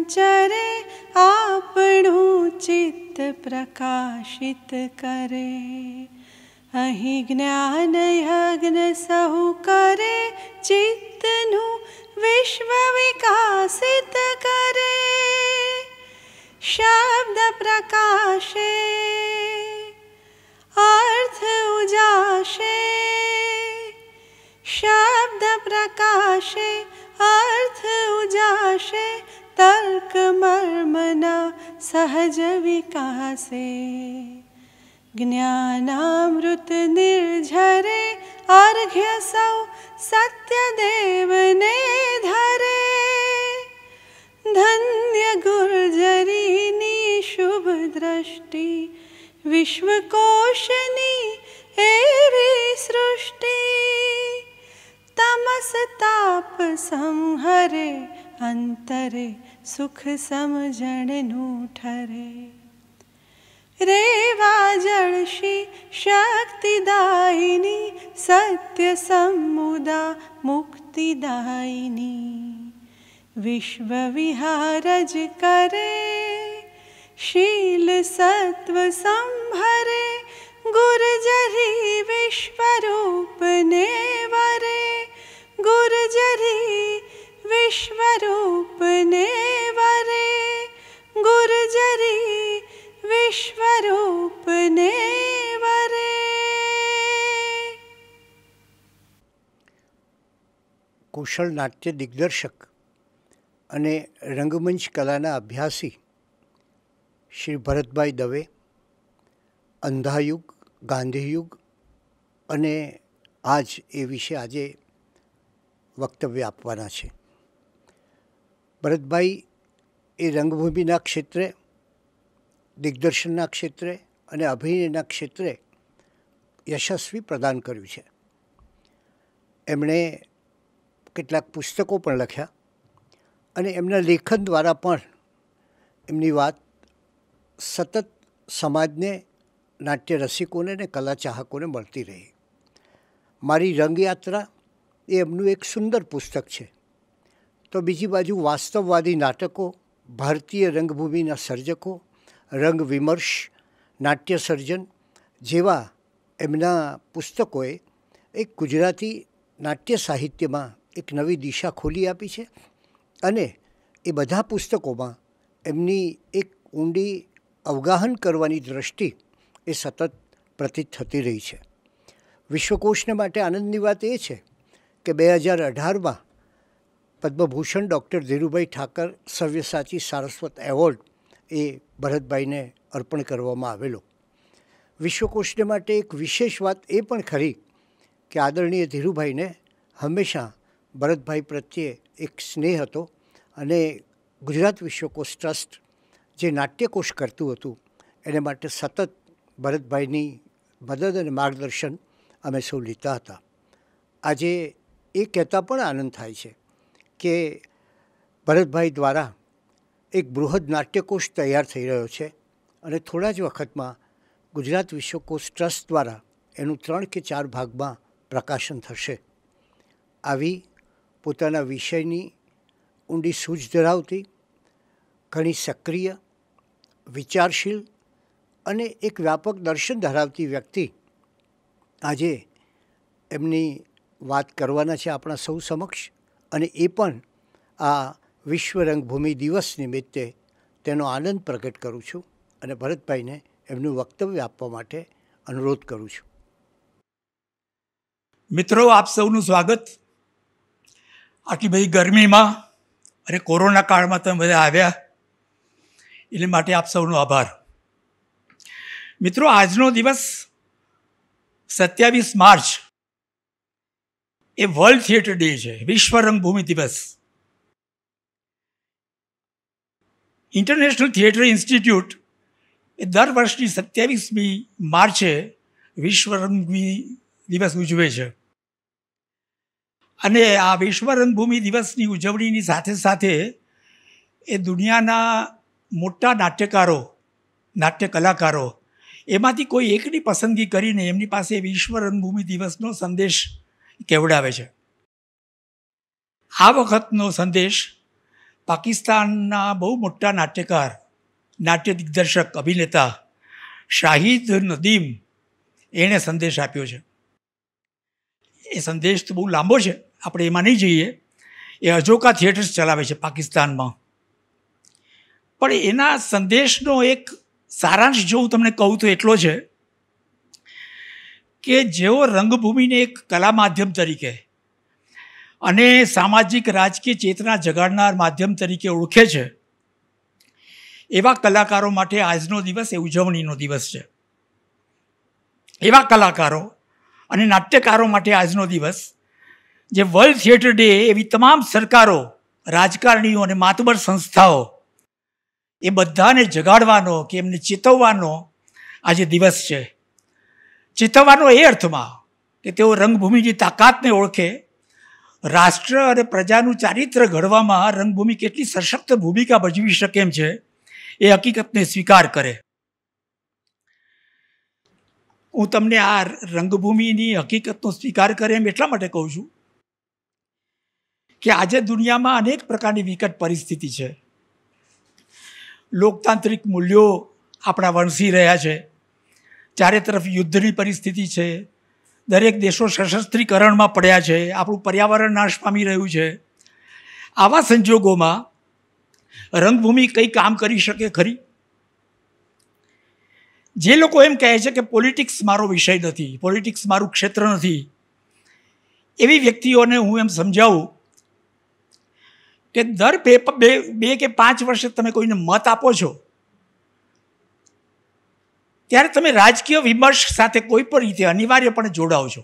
संचरे आपणुं चित्त प्रकाशित करे। અહીં જ્ઞાન યજ્ઞ સહુ કરે, ચિત્તનું વિશ્વ વિકાસિત કરે। શબ્દ પ્રકાશે, અર્થ ઉજાશે, શબ્દ પ્રકાશે, અર્થ ઉજાશે, તર્ક મર્મના સહજ વિકાસે। જ્ઞાનામૃત નિર્ઝરે, અર્ઘ્ય સૌ સત્યદેવને ધરે। ધન્ય ગુર્જરીની શુભ દ્રષ્ટિ, વિશ્વકોશની એવી સૃષ્ટિ। તમસ તાપ સંહરે, અંતરે સુખ સમજણનું ઠરે। રેવા જળશી શક્તિદાયિની, સત્ય સમુદા મુક્તિદાયિની। વિશ્વ વિહારજ કરે, શીલ સત્વ સંભરે, ગુર્જરી વિશ્વરૂપને વરે। ગુર્જરી વિશ્વરૂપને વરે, ગુર્જરી વિશ્વરૂપને વરે। કુશળ નાટ્ય દિગ્દર્શક અને રંગમંચ કલાના અભ્યાસી શ્રી ભરતભાઈ દવે અંધાયુગ, ગાંધીયુગ અને આજ એ વિશે આજે વક્તવ્ય આપવાના છે। ભરતભાઈ એ રંગભૂમિના ક્ષેત્રે, દિગ્દર્શનના ક્ષેત્રે અને અભિનયના ક્ષેત્રે યશસ્વી પ્રદાન કર્યું છે। એમણે કેટલાક પુસ્તકો પણ લખ્યા અને એમના લેખન દ્વારા પણ એમની વાત સતત સમાજને, નાટ્ય રસિકોને અને કલા ચાહકોને મળતી રહી। મારી રંગયાત્રા એ એમનું એક સુંદર પુસ્તક છે। તો બીજી બાજુ વાસ્તવવાદી નાટકો, ભારતીય રંગભૂમિના સર્જકો, રંગ વિમર્શ, નાટ્ય સર્જન જેવા એમના પુસ્તકોએ એક ગુજરાતી નાટ્ય સાહિત્યમાં એક નવી દિશા ખોલી આપી છે અને એ બધા પુસ્તકોમાં એમની એક ઊંડી અવગાહન કરવાની દૃષ્ટિ એ સતત પ્રતીત થતી રહી છે। વિશ્વકોશને માટે આનંદની વાત એ છે કે 2018માં પદ્મભૂષણ ડૉક્ટર ધીરુભાઈ ઠાકર સવ્યસાચી સારસ્વત એવોર્ડ એ ભરતભાઈને અર્પણ કરવામાં આવેલો। વિશ્વકોશને માટે એક વિશેષ વાત એ પણ ખરી કે આદરણીય ધીરુભાઈને હંમેશા ભરતભાઈ પ્રત્યે એક સ્નેહ હતો અને ગુજરાત વિશ્વકોશ ટ્રસ્ટ જે નાટ્યકોશ કરતું હતું એને માટે સતત ભરતભાઈની મદદ અને માર્ગદર્શન અમે સૌ લેતા હતા। આજે એ કહેતા પણ આનંદ થાય છે કે ભરતભાઈ દ્વારા એક બૃહદ નાટ્યકોશ તૈયાર થઈ રહ્યો છે અને થોડા જ વખતમાં ગુજરાત વિશ્વકોશ ટ્રસ્ટ દ્વારા એનું 3 કે 4 ભાગમાં પ્રકાશન થશે। આવી પોતાના વિષયની ઊંડી સૂઝ ધરાવતી, ઘણી સક્રિય, વિચારશીલ અને એક વ્યાપક દર્શન ધરાવતી વ્યક્તિ આજે એમની વાત કરવાના છે આપણા સૌ સમક્ષ અને એ પણ આ વિશ્વ રંગભૂમિ દિવસ નિમિત્તે તેનો આનંદ પ્રગટ કરું છું અને ભરતભાઈને એમનું વક્તવ્ય આપવા માટે અનુરોધ કરું છું। મિત્રો, આપ સૌનું સ્વાગત। આટલી બધી ગરમીમાં અને કોરોના કાળમાં તમે બધા આવ્યા એટલે માટે આપ સૌનો આભાર। મિત્રો, આજનો દિવસ 27 માર્ચ એ વર્લ્ડ થિયેટર ડે છે, વિશ્વ રંગભૂમિ દિવસ। ઇન્ટરનેશનલ થિયેટર ઇન્સ્ટિટ્યૂટ એ દર વર્ષની 27મી માર્ચે વિશ્વ રંગભૂમિ દિવસ ઉજવે છે અને આ વિશ્વ રંગભૂમિ દિવસની ઉજવણીની સાથે સાથે એ દુનિયાના મોટા નાટ્યકારો, નાટ્ય કલાકારો એમાંથી કોઈ એકની પસંદગી કરીને એમની પાસે વિશ્વ રંગભૂમિ દિવસનો સંદેશ કહેવડાવે છે। આ વખતનો સંદેશ પાકિસ્તાનના બહુ મોટા નાટ્યકાર, નાટ્ય દિગ્દર્શક, અભિનેતા શાહિદ નદીમ એણે સંદેશ આપ્યો છે. એ સંદેશ તો બહુ લાંબો છે, આપણે એમાં નહીં જઈએ. એ અજોકા થિયેટર્સ ચલાવે છે પાકિસ્તાનમાં. પણ એના સંદેશનો એક સારાંશ જો હું તમને કહું તો એટલો છે કે જેઓ રંગભૂમિને એક કલા માધ્યમ તરીકે અને સામાજિક રાજકીય ચેતના જગાડનાર માધ્યમ તરીકે ઓળખે છે, એવા કલાકારો માટે આજનો દિવસ એ ઉજવણીનો દિવસ છે. એવા કલાકારો અને નાટ્યકારો માટે આજનો દિવસ, જે વર્લ્ડ થિયેટર ડે, એવી તમામ સરકારો, રાજકારણીઓ અને માતબર સંસ્થાઓ, એ બધાને જગાડવાનો કે એમને ચેતવવાનો આજે દિવસ છે. ચેતવવાનો એ અર્થમાં કે તેઓ રંગભૂમિની તાકાતને ઓળખે, રાષ્ટ્ર અને પ્રજાનું ચારિત્ર ઘડવામાં રંગભૂમિ કેટલી સશક્ત ભૂમિકા ભજવી શકે એમ છે એ હકીકતને સ્વીકાર કરે. હું તમને આ રંગભૂમિની હકીકતનો સ્વીકાર કરે એમ એટલા માટે કહું છું કે આજે દુનિયામાં અનેક પ્રકારની વિકટ પરિસ્થિતિ છે. લોકતાંત્રિક મૂલ્યો આપણા વણસી રહ્યા છે, ચારે તરફ યુદ્ધની પરિસ્થિતિ છે, દરેક દેશો સશસ્ત્રીકરણમાં પડ્યા છે, આપણું પર્યાવરણ નાશ પામી રહ્યું છે. આવા સંજોગોમાં રંગભૂમિ કંઈ કામ કરી શકે ખરી? જે લોકો એમ કહે છે કે પોલિટિક્સ મારો વિષય નથી, પોલિટિક્સ મારું ક્ષેત્ર નથી, એવી વ્યક્તિઓને હું એમ સમજાવું કે દર બે કે 5 વર્ષે તમે કોઈને મત આપો છો ત્યારે તમે રાજકીય વિમર્શ સાથે કોઈ પણ રીતે અનિવાર્યપણે જોડાઓ છો.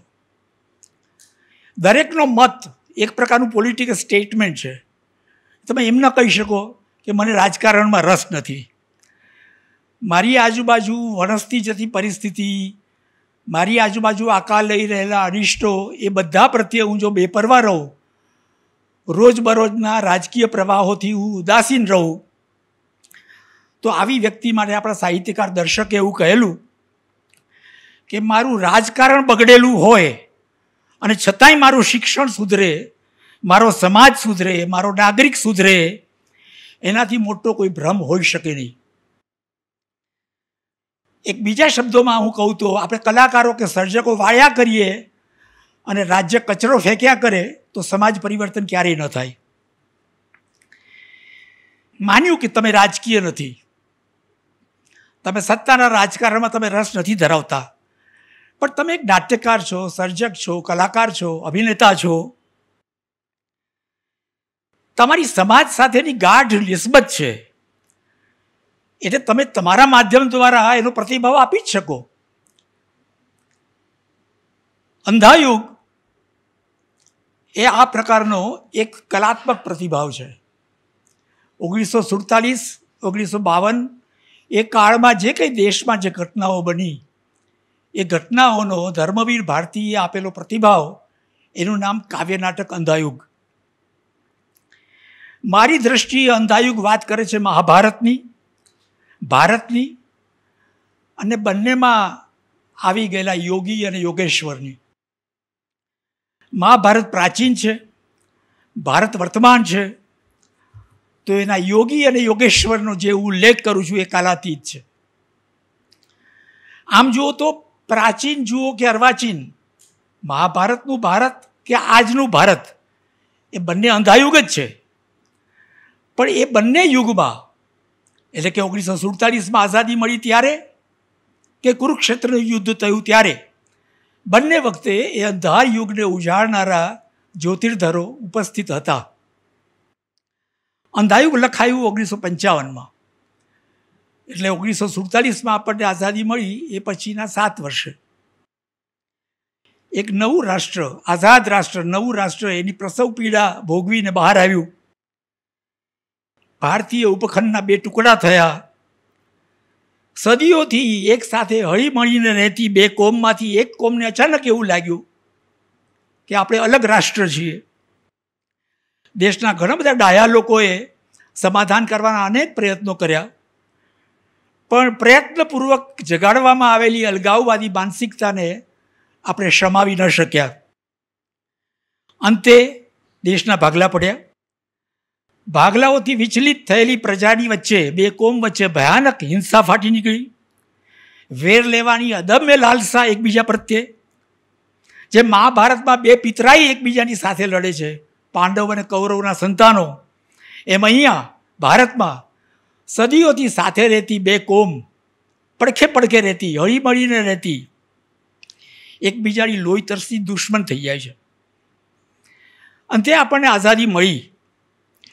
દરેકનો મત એક પ્રકારનું પોલિટિકલ સ્ટેટમેન્ટ છે. તમે એમ ન કહી શકો કે મને રાજકારણમાં રસ નથી. મારી આજુબાજુ વણસતી જતી પરિસ્થિતિ, મારી આજુબાજુ આકાર લઈ રહેલા અનિષ્ટો, એ બધા પ્રત્યે હું જો બેપરવા રહું, રોજબરોજના રાજકીય પ્રવાહોથી હું ઉદાસીન રહું, તો આવી વ્યક્તિ માટે આપણા સાહિત્યકાર દર્શકે એવું કહેલું કે મારું રાજકારણ બગડેલું હોય અને છતાંય મારું શિક્ષણ સુધરે, મારો સમાજ સુધરે, મારો નાગરિક સુધરે, એનાથી મોટો કોઈ ભ્રમ હોઈ શકે નહીં. એક બીજા શબ્દોમાં હું કહું તો આપણે કલાકારો કે સર્જકો વાળ્યા કરીએ અને રાજ્ય કચરો ફેંક્યા કરે તો સમાજ પરિવર્તન ક્યારેય ન થાય. માન્યું કે તમે રાજકીય નથી, તમે સત્તાના રાજકારણમાં તમે રસ નથી ધરાવતા, પણ તમે એક નાટ્યકાર છો, સર્જક છો, કલાકાર છો, અભિનેતા છો, તમારી સમાજ સાથેની ગાઢ નિસ્બત છે, એટલે તમે તમારા માધ્યમ દ્વારા એનો પ્રતિભાવ આપી જ શકો. અંધાયુગ એ આ પ્રકારનો એક કલાત્મક પ્રતિભાવ છે. 1947, 1952 એ કાળમાં જે કંઈ દેશમાં જે ઘટનાઓ બની, એ ઘટનાઓનો ધર્મવીર ભારતીએ આપેલો પ્રતિભાવ, એનું નામ કાવ્ય નાટક અંધાયુગ. મારી દ્રષ્ટિએ અંધાયુગ વાત કરે છે મહાભારતની, ભારતની અને બંનેમાં આવી ગયેલા યોગી અને યોગેશ્વરની. મહાભારત પ્રાચીન છે, ભારત વર્તમાન છે, તો એના યોગી અને યોગેશ્વરનો જે ઉલ્લેખ કરું છું એ કાલાતીત છે. આમ જુઓ તો પ્રાચીન જુઓ કે અર્વાચીન, મહાભારતનું ભારત કે આજનું ભારત, એ બંને અંધાયુગ જ છે. પણ એ બંને યુગમાં, એટલે કે 1947માં આઝાદી મળી ત્યારે કે કુરુક્ષેત્રનું યુદ્ધ થયું ત્યારે, બંને વખતે એ અંધાર યુગને ઉજાડનારા જ્યોતિર્ધરો ઉપસ્થિત હતા. અંધાયુગ લખાયું 1955માં, એટલે 1947માં આપણને આઝાદી મળી એ પછીના 7 વર્ષે એક નવું રાષ્ટ્ર, આઝાદ રાષ્ટ્ર, નવું રાષ્ટ્ર એની પ્રસવ પીડા ભોગવીને બહાર આવ્યું. ભારતીય ઉપખંડના 2 ટુકડા થયા. સદીઓથી એક સાથે હળીમળીને રહેતી 2 કોમમાંથી એક કોમને અચાનક એવું લાગ્યું કે આપણે અલગ રાષ્ટ્ર છીએ. દેશના ઘણા બધા ડાયા લોકોએ સમાધાન કરવાના અનેક પ્રયત્નો કર્યા, પણ પ્રયત્નપૂર્વક જગાડવામાં આવેલી અલગાવવાદી માનસિકતાને આપણે શમાવી ન શક્યા. અંતે દેશના ભાગલા પડ્યા. ભાગલાઓથી વિચલિત થયેલી પ્રજાની વચ્ચે, બે કોમ વચ્ચે ભયાનક હિંસા ફાટી નીકળી. વેર લેવાની અદમ્ય લાલસા એકબીજા પ્રત્યે. જે મહાભારતમાં બે પિતરાઈ એકબીજાની સાથે લડે છે, પાંડવ અને કૌરવના સંતાનો, એમ અહીંયા ભારતમાં સદીઓથી સાથે રહેતી બે કોમ, પડખે પડખે રહેતી, હળીમળીને રહેતી, એકબીજાની લોહી તરસી દુશ્મન થઈ જાય છે. અંતે આપણને આઝાદી મળી,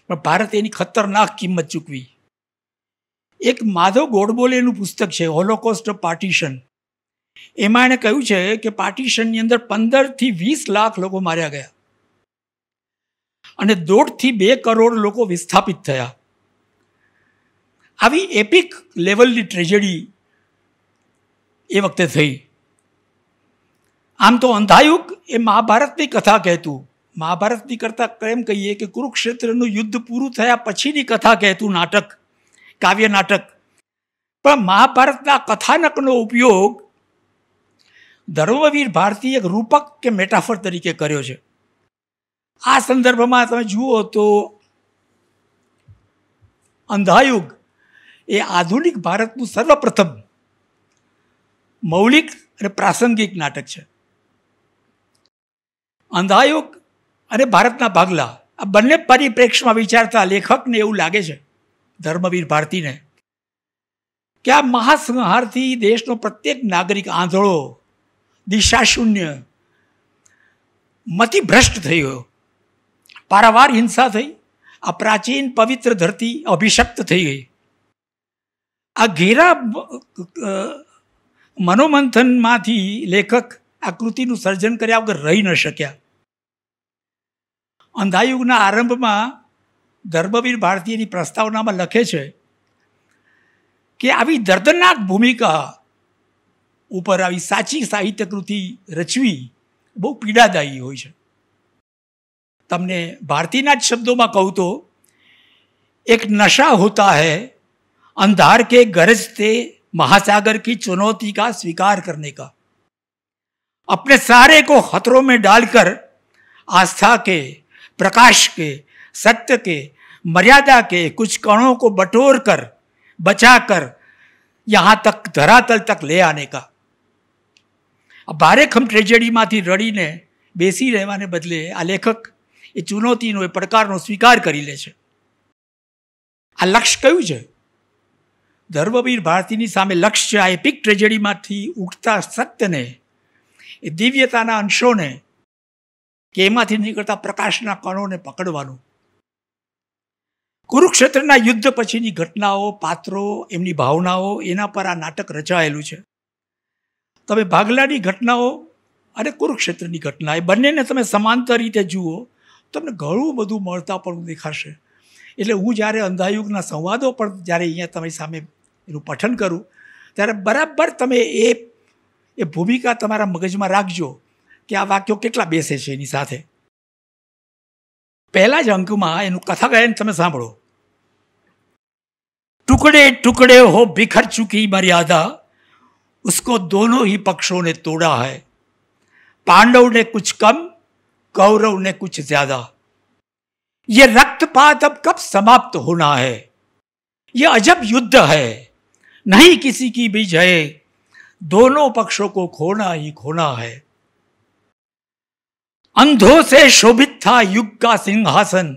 પણ ભારતે એની ખતરનાક કિંમત ચૂકવી. એક માધવ ગોડબોલેનું પુસ્તક છે, હોલોકોસ્ટ ઓફ પાર્ટીશન. એમાં એણે કહ્યું છે કે પાર્ટીશનની અંદર 15 થી 20 લાખ લોકો માર્યા ગયા અને 1.5 થી 2 કરોડ લોકો વિસ્થાપિત થયા. આવી એપિક લેવલની ટ્રેજેડી એ વખતે થઈ. આમ તો અંધાયુગ એ મહાભારતની કથા કહેતું, મહાભારતની કરતાં એમ કહીએ કે કુરુક્ષેત્રનું યુદ્ધ પૂરું થયા પછીની કથા કહેતું નાટક, કાવ્ય નાટક. પણ મહાભારતના કથાનકનો ઉપયોગ ધર્મવીર ભારતીએ એક રૂપક કે મેટાફર તરીકે કર્યો છે. આ સંદર્ભમાં તમે જુઓ તો અંધાયુગ એ આધુનિક ભારતનું સર્વપ્રથમ મૌલિક અને પ્રાસંગિક નાટક છે. અંધાયુગ અને ભારતના ભાગલા, આ બંને પરિપ્રેક્ષમાં વિચારતા લેખકને એવું લાગે છે, ધર્મવીર ભારતીને, કે આ મહાસંહારથી દેશનો પ્રત્યેક નાગરિક આંધળો, દિશાશૂન્ય, મતિભ્રષ્ટ થઈ ગયો. પારાવાર હિંસા થઈ. આ પ્રાચીન પવિત્ર ધરતી અભિશપ્ત થઈ ગઈ. આ ઘેરા મનોમંથનમાંથી લેખક આ કૃતિનું સર્જન કર્યા વગર રહી ન શક્યા. અંધાયુગના આરંભમાં ધર્મવીર ભારતીયની પ્રસ્તાવનામાં લખે છે કે આવી દર્દનાક ભૂમિકા ઉપર આવી સાચી સાહિત્ય કૃતિ રચવી બહુ પીડાદાયી હોય છે. તમને ભારતીના જ શબ્દોમાં કહું તો, એક નશા હોતા है अंधार के गरजते महासागर की चुनौती का स्वीकार करने का, अपने सारे को खतरों में डालकर आस्था के, प्रकाश के, सत्य के, मर्यादा के कुछ कणों को बटोर कर, बचा कर यहाँ तक धरातल तक ले आने का. ભારેખમ ટ્રેજેડીમાંથી રડીને બેસી રહેવાને બદલે આ લેખક એ ચુનૌતીનો, એ પડકારનો સ્વીકાર કરી લે છે. આ લક્ષ્ય કયું છે? ધર્મવીર ભારતીની સામે લક્ષ્ય આ એપિક ટ્રેજેડીમાંથી ઉગતા સત્યને, એ દિવ્યતાના અંશોને, કે એમાંથી નીકળતા પ્રકાશના કણોને પકડવાનું. કુરુક્ષેત્રના યુદ્ધ પછીની ઘટનાઓ, પાત્રો, એમની ભાવનાઓ, એના પર આ નાટક રચાયેલું છે. તમે ભાગલાની ઘટનાઓ અને કુરુક્ષેત્રની ઘટના, એ બંનેને તમે સમાંતર રીતે જુઓ, તમને ઘણું બધું મળતા પણ દેખાશે. એટલે હું જ્યારે અંધાયુગના સંવાદો પણ જ્યારે અહીંયા તમારી સામે એનું પઠન કરું, ત્યારે બરાબર તમે એ ભૂમિકા તમારા મગજમાં રાખજો કે આ વાક્યો કેટલા બેસે છે એની સાથે. પહેલા જ અંકમાં એનું કથાગાયન તમે સાંભળો. टुकड़े टुकड़े हो बिखर चुकी मर्यादा, उसको दोनों ही पक्षों ने तोड़ा है. पांडव ने कुछ कम, कौरव ने कुछ ज्यादा. ये रक्तपात अब कब समाप्त होना है? ये अजब युद्ध है, नहीं किसी की भी जय, दोनों पक्षों को खोना ही खोना है. अंधों से शोभित था युग का सिंहासन,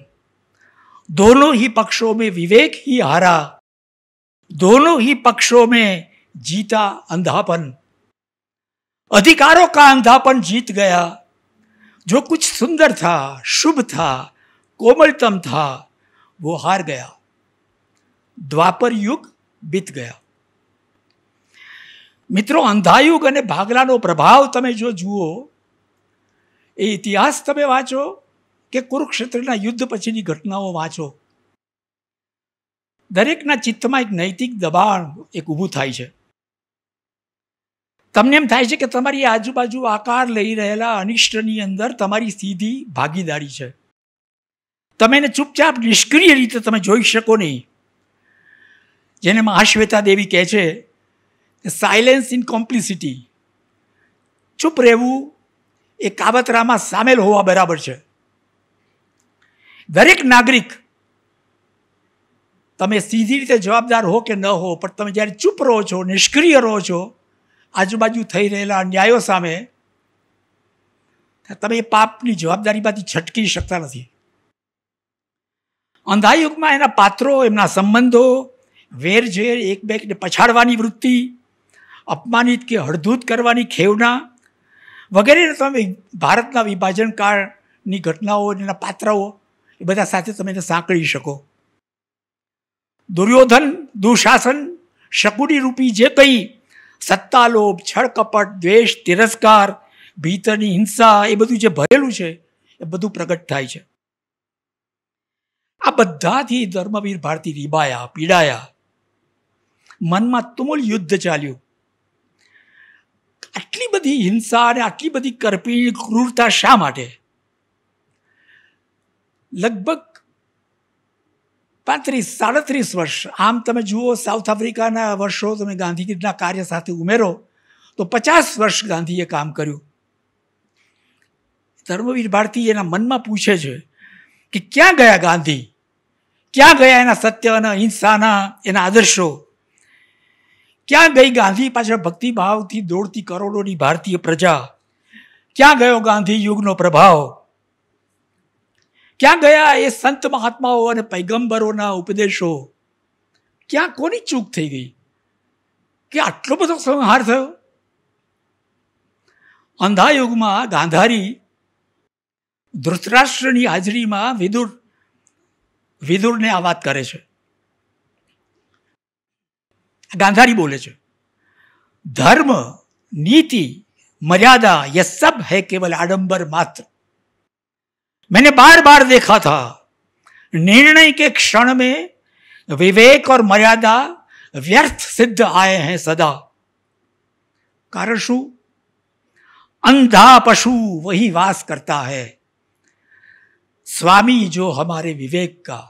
दोनों ही पक्षों में विवेक ही हारा, दोनों ही पक्षों में जीता अंधापन. अधिकारों का अंधापन जीत गया. जो कुछ सुंदर था, शुभ था, कोमलतम था, वो हार गया. द्वापर युग बीत गया. મિત્રો, અંધાયુગ અને ભાગલાનો પ્રભાવ તમે જો જુઓ, એ ઇતિહાસ તમે વાંચો કે કુરુક્ષેત્રના યુદ્ધ પછીની ઘટનાઓ વાંચો, દરેકના ચિત્તમાં એક નૈતિક દબાણ એક ઊભું થાય છે. તમને એમ થાય છે કે તમારી આજુબાજુ આકાર લઈ રહેલા અનિષ્ટની અંદર તમારી સીધી ભાગીદારી છે. તમે એને ચૂપચાપ નિષ્ક્રિય રીતે તમે જોઈ શકો નહીં. જેને મહાશ્વેતા દેવી કહે છે સાયલેન્સ ઇન કોમ્પ્લિસિટી. ચૂપ રહેવું એ કાવતરામાં સામેલ હોવા બરાબર છે. દરેક નાગરિક તમે સીધી રીતે જવાબદાર હો કે ન હો, પણ તમે જ્યારે ચૂપ રહો છો, નિષ્ક્રિય રહો છો આજુબાજુ થઈ રહેલા અન્યાયો સામે, તમે એ પાપની જવાબદારીમાંથી છટકી શકતા નથી. અંધાયુગમાં એના પાત્રો, એમના સંબંધો, વેરઝેર, એકબીજાને પછાડવાની વૃત્તિ, અપમાનિત કે હળધૂત કરવાની ખેવના વગેરે તમે ભારતના વિભાજન કાળની ઘટનાઓ, એના પાત્રાઓ એ બધા સાથે તમે એને સાંકળી શકો. દુર્યોધન, દુશાસન, શકુની રૂપી જે કંઈ સત્તાલોભ, છળ કપટ, દ્વેષ, તિરસ્કાર, ભીતરની હિંસા, એ બધું જે ભરેલું છે એ બધું પ્રગટ થાય છે. આ બધાથી ધર્મવીર ભારતી રીબાયા, પીડાયા, મનમાં તુમુલ યુદ્ધ ચાલ્યું. આટલી બધી હિંસા અને આટલી બધી કરપીણ ક્રૂરતા શા માટે? લગભગ 35-37 વર્ષ, આમ તમે જુઓ સાઉથ આફ્રિકાના વર્ષો તમે ગાંધીજીના કાર્ય સાથે ઉમેરો તો 50 વર્ષ ગાંધીએ કામ કર્યું. ધર્મવીર ભારતી એના મનમાં પૂછે છે કે ક્યાં ગયા ગાંધી, ક્યાં ગયા એના સત્યના, હિંસાના એના આદર્શો, ક્યાં ગઈ ગાંધી પાછળ ભક્તિભાવથી દોડતી કરોડોની ભારતીય પ્રજા, ક્યાં ગયો ગાંધી યુગનો પ્રભાવ, ક્યાં ગયા એ સંત મહાત્માઓ અને પૈગંબરોના ઉપદેશો, ક્યાં કોની ચૂક થઈ ગઈ કે આટલો બધો સંહાર થયો? અંધાયુગમાં ગાંધારી ધૃતરાષ્ટ્રની હાજરીમાં વિદુરને આ વાત કરે છે. गांधारी बोले छे, धर्म, नीति, मर्यादा ये सब है केवल आडंबर मात्र. मैंने बार बार देखा था निर्णय के क्षण में विवेक और मर्यादा व्यर्थ सिद्ध आए हैं सदा. कारण शू? अंधा पशु वही वास करता है, स्वामी जो हमारे विवेक का.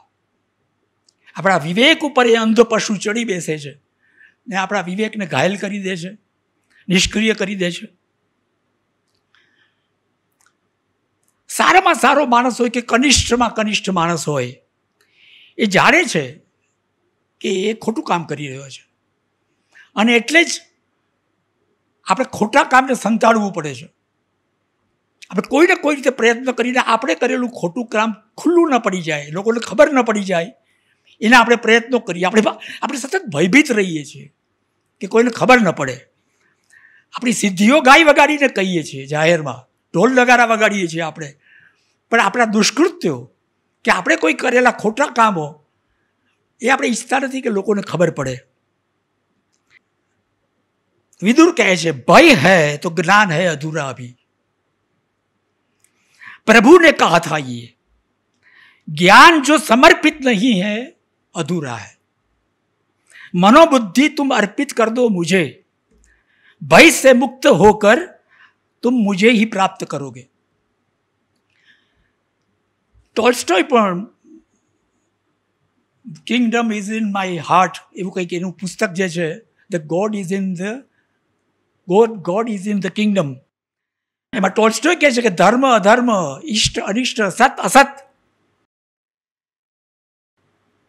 अपना विवेक ऊपर ये अंध पशु चढ़ी बेसे छे ने अपना विवेकने घायल करी दे छे, निष्क्रिय करी दे छे. सारामां सारो माणस होय के कनिष्ठमां कनिष्ठ माणस होय ए जाणे छे के ए खोटું કામ કરી રહ્યો છે અને એટલે જ આપણે ખોટા કામને સંતાડવું પડે છે. આપણે કોઈને કોઈ રીતે પ્રયત્ન કરીને આપણે કરેલું ખોટું કામ ખુલ્લું ન પડી જાય, લોકોને ખબર ન પડી જાય, એના આપણે પ્રયત્નો કરીએ. આપણે સતત ભયભીત રહીએ છીએ કે કોઈને ખબર ન પડે. આપણી સિદ્ધિઓ ગાય વગાડીને કહીએ છીએ, જાહેરમાં ઢોલ નગારા વગાડીએ છીએ આપણે, પણ આપણા દુષ્કૃત્યો કે આપણે કોઈ કરેલા ખોટા કામો એ આપણે ઈચ્છતા નથી કે લોકોને ખબર પડે. વિદુર કહે છે, ભય है तो ज्ञान है अधूरा अभी. प्रभु ने कहा था ये ज्ञान जो समर्पित नहीं है अधूरा है. मनोबुद्धि तुम अर्पित कर दो मुझे, भय से मुक्त होकर तुम मुझे ही प्राप्त करोगे. टॉल्स्टॉय પણ Kingdom is in my heart એવું કંઈક એનું પુસ્તક જે છે, the God is in the Kingdom, એમાં ટોલ્સ્ટોય કહે છે કે ધર્મ અધર્મ, ઇષ્ટ અનિષ્ટ, સત અસત,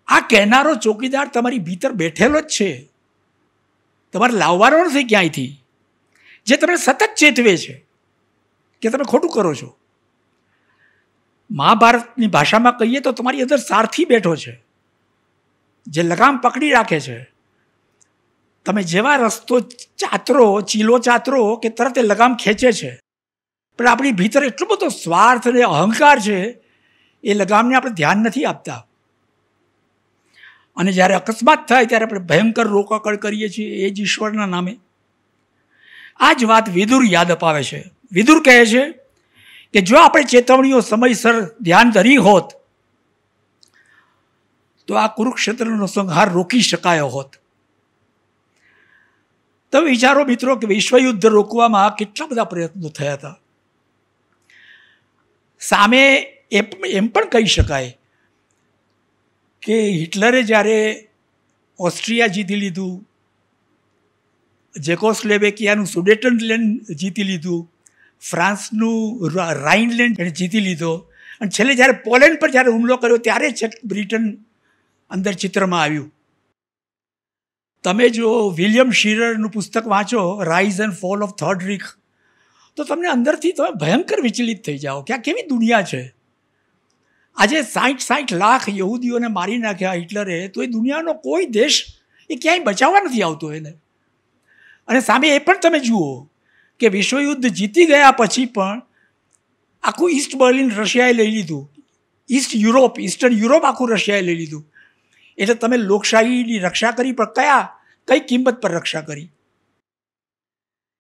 આ કહેનારો ચોકીદાર તમારી ભીતર બેઠેલો જ છે, તમારે લાવવાનો નથી ક્યાંયથી, જે તમને સતત ચેતવે છે કે તમે ખોટું કરો છો. મહાભારતની ભાષામાં કહીએ તો તમારી અંદર સારથી બેઠો છે, જે લગામ પકડી રાખે છે. તમે જેવા રસ્તો ચાતરો, ચીલો ચાતરો કે તરત એ લગામ ખેંચે છે, પણ આપણી ભીતર એટલો બધો સ્વાર્થ અને અહંકાર છે એ લગામને આપણે ધ્યાન નથી આપતા. અને જ્યારે અકસ્માત થાય ત્યારે આપણે ભયંકર રોકકળ કરીએ છીએ એ જ ઈશ્વરના નામે. આ જ વાત વિદુર યાદ અપાવે છે. વિદુર કહે છે કે જો આપણે ચેતવણીઓ સમયસર ધ્યાન ધરી હોત તો આ કુરુક્ષેત્રનો સંહાર રોકી શકાયો હોત. તમે વિચારો મિત્રો કે વિશ્વયુદ્ધ રોકવામાં કેટલા બધા પ્રયત્નો થયા હતા. સામે એમ પણ કહી શકાય કે હિટલરે જ્યારે ઓસ્ટ્રિયા જીતી લીધું, જેકોસ્લોવેકિયાનું સુડેટનલેન્ડ જીતી લીધું, ફ્રાન્સનું રાઇનલેન્ડ જીતી લીધો, અને છેલ્લે જ્યારે પોલેન્ડ પર જ્યારે હુમલો કર્યો ત્યારે છે બ્રિટન અંદર ચિત્રમાં આવ્યું. તમે જો વિલિયમ શીરરનું પુસ્તક વાંચો, rise and fall of third Reich, તો તમને અંદરથી તમે ભયંકર વિચલિત થઈ જાઓ કે આ કેવી દુનિયા છે. આજે 60 લાખ યહૂદીઓને મારી નાખ્યા હિટલરે, તો એ દુનિયાનો કોઈ દેશ એ ક્યાંય બચાવવા નથી આવતો એને. અને સામે એ પણ તમે જુઓ કે વિશ્વયુદ્ધ જીતી ગયા પછી પણ આખું ઈસ્ટ બર્લિન રશિયાએ લઈ લીધું, ઈસ્ટર્ન યુરોપ આખું રશિયાએ લઈ લીધું. એટલે તમે લોકશાહીની રક્ષા કરી, પણ કઈ કિંમત પર રક્ષા કરી?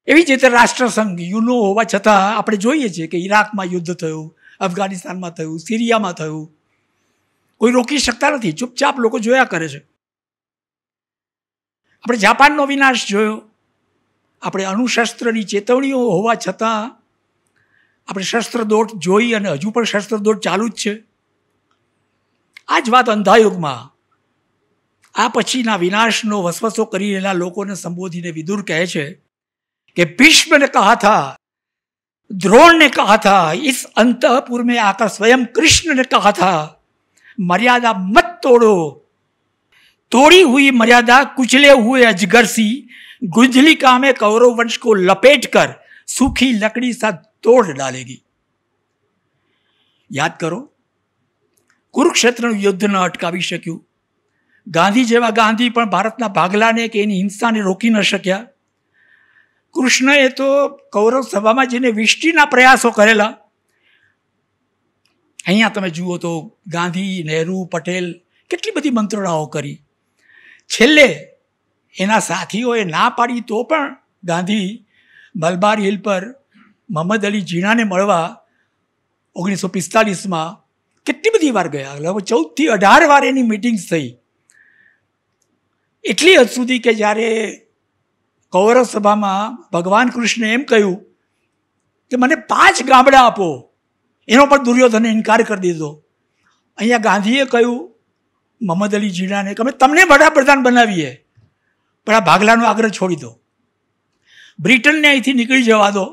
એવી જ રીતે રાષ્ટ્રસંઘ યુનો હોવા છતાં આપણે જોઈએ છીએ કે ઈરાકમાં યુદ્ધ થયું, અફઘાનિસ્તાનમાં થયું, સિરિયામાં થયું, કોઈ રોકી શકતા નથી, ચૂપચાપ લોકો જોયા કરે છે. આપણે જાપાનનો વિનાશ જોયો. આપણે અણુશસ્ત્રની ચેતવણીઓ હોવા છતાં આપણે શસ્ત્રદોટ જોઈ અને હજુ પણ શસ્ત્રદોટ ચાલુ જ છે. આ જ વાત અંધાયુગમાં આ પછીના વિનાશનો વસવસો કરી રહેલા લોકોને સંબોધીને વિદુર કહે છે कि भीष्म ने कहा था, द्रोण ने कहा था, इस अंतपुर में आकर स्वयं कृष्ण ने कहा था, मर्यादा मत तोड़ो. तोड़ी हुई मर्यादा कुचले हुए अजगर सी गुंजलिका में कौरव वंश को लपेट कर सूखी लकड़ी सा तोड़ डालेगी. યાદ કરો, કુરુક્ષેત્રનું યુદ્ધ ન અટકાવી શક્યું. ગાંધી જેવા ગાંધી પણ ભારતના ભાગલાને કે એની હિંસાને રોકી ન શક્યા. કૃષ્ણએ તો કૌરવ સભામાં જઈને વિષ્ટિના પ્રયાસો કરેલા. અહીંયા તમે જુઓ તો ગાંધી, નહેરુ, પટેલ કેટલી બધી મંત્રણાઓ કરી. છેલ્લે એના સાથીઓએ ના પાડી તો પણ ગાંધી મલબાર હિલ પર મોહમ્મદ અલી જીણાને મળવા 1945માં કેટલી બધી વાર ગયા. લગભગ 14 થી 18 વાર એની મિટિંગ્સ થઈ. એટલી હદ સુધી કે જ્યારે કૌરવ સભામાં ભગવાન કૃષ્ણે એમ કહ્યું કે મને 5 ગામડા આપો, એનો પણ દુર્યોધને ઇનકાર કરી દીધો. અહીંયા ગાંધીએ કહ્યું મોહમ્મદ અલી જીણાને કે અમે તમને વડાપ્રધાન બનાવીએ, પણ આ ભાગલાનો આગ્રહ છોડી દો, બ્રિટનને અહીંથી નીકળી જવા દો,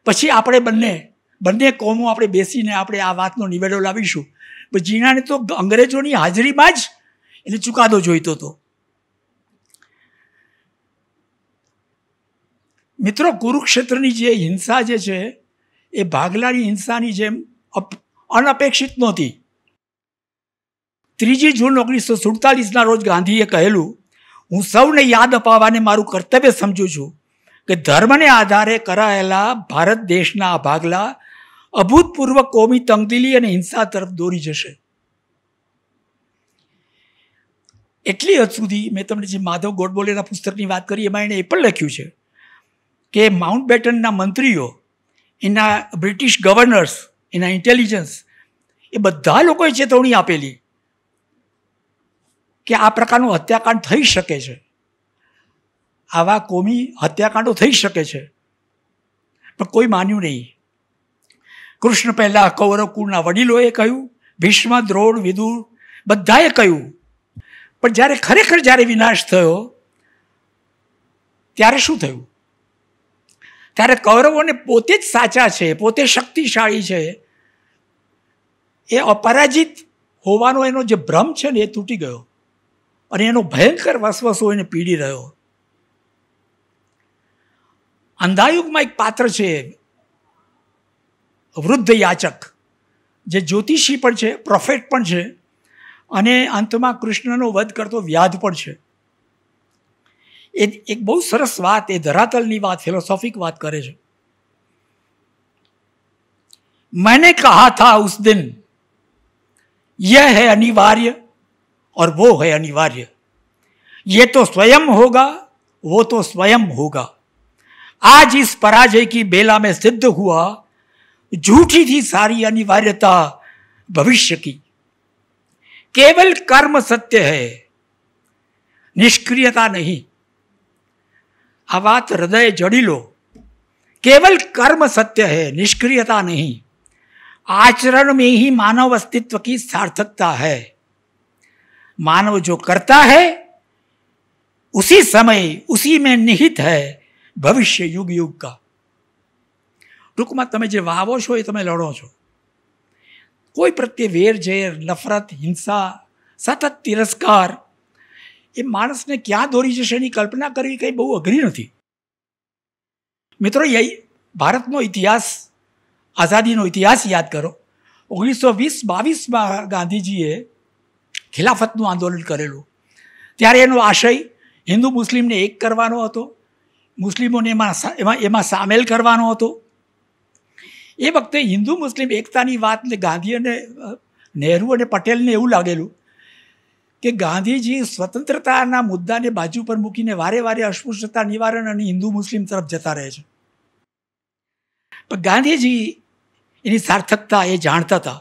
પછી આપણે બંને કોમો આપણે બેસીને આપણે આ વાતનો નિવેડો લાવીશું. પણ જીણાને તો અંગ્રેજોની હાજરીમાં જ એને ચુકાદો જોઈતો હતો. મિત્રો, કુરુક્ષેત્રની જે હિંસા જે છે એ ભાગલાની હિંસાની જેમ અનપેક્ષિત નહોતી. 3 જૂન 1947ના રોજ ગાંધીએ કહેલું, હું સૌને યાદ અપાવવાને મારું કર્તવ્ય સમજું છું કે ધર્મને આધારે કરાયેલા ભારત દેશના ભાગલા અભૂતપૂર્વ કોમી તંગદિલી અને હિંસા તરફ દોરી જશે. એટલી હદ સુધી મેં તમને જે માધવ ગોડબોલેના પુસ્તકની વાત કરી એમાં એણે એ પણ લખ્યું છે કે માઉન્ટ બેટનના મંત્રીઓ, એના બ્રિટિશ ગવર્નર્સ, એના ઇન્ટેલિજન્સ, એ બધા લોકોએ ચેતવણી આપેલી કે આ પ્રકારનું હત્યાકાંડ થઈ શકે છે, આવા કોમી હત્યાકાંડો થઈ શકે છે. પણ કોઈ માન્યું નહીં. કૃષ્ણ પહેલાં કૌરવ કુળના વડીલોએ કહ્યું, ભીષ્મ, દ્રોણ, વિદુર બધાએ કહ્યું. પણ જ્યારે ખરેખર વિનાશ થયો ત્યારે શું થયું? ત્યારે કૌરવોને પોતે જ સાચા છે, પોતે શક્તિશાળી છે, એ અપરાજિત હોવાનો એનો જે ભ્રમ છે ને એ તૂટી ગયો અને એનો ભયંકર વસવસો એને પીડી રહ્યો. અંધાયુગમાં એક પાત્ર છે, વૃદ્ધ યાચક, જે જ્યોતિષી પણ છે, પ્રોફેટ પણ છે અને અંતમાં કૃષ્ણનો વધ કરતો વ્યાધ પણ છે. એ એક બહુ સરસ વાત, એ ધરાતલની વાત, ફિલોસોફિક વાત કરે છે. मैंने कहा था उस दिन यह है अनिवार्य और वो है अनिवार्य, ये तो स्वयं होगा वो तो स्वयं होगा. आज इस पराजय की बेला में सिद्ध हुआ झूठी थी सारी अनिवार्यता भविष्य की. केवल कर्म सत्य है, निष्क्रियता नहीं. આ વાત હૃદય જડી લો. केवल कर्म सत्य है, निष्क्रियता नहीं. आचरण में ही मानव अस्तित्व की सार्थकता है. मानव जो करता है उसी समय उसी में निहित है भविष्य युग युग का. ટૂંકમાં તમે જે વાવો છો એ તમે લડો છો. કોઈ પ્રત્યે વેર ઝેર, નફરત, હિંસા, સતત તિરસ્કાર એ માણસને ક્યાં દોરી જશે એની કલ્પના કરવી કંઈ બહુ અઘરી નથી. મિત્રો, ભારતનો ઇતિહાસ, આઝાદીનો ઇતિહાસ યાદ કરો. 1920-22માં ગાંધીજીએ ખિલાફતનું આંદોલન કરેલું. ત્યારે એનો આશય હિન્દુ મુસ્લિમને એક કરવાનો હતો, મુસ્લિમોને એમાં સામેલ કરવાનો હતો. એ વખતે હિન્દુ મુસ્લિમ એકતાની વાતને ગાંધી અને નહેરુ અને પટેલને એવું લાગેલું કે ગાંધીજી સ્વતંત્રતાના મુદ્દાને બાજુ પર મૂકીને વારે વારે અસ્પૃશ્યતા નિવારણ અને હિન્દુ મુસ્લિમ તરફ જતા રહે છે. પણ ગાંધીજી એની સાર્થકતા એ જાણતા હતા.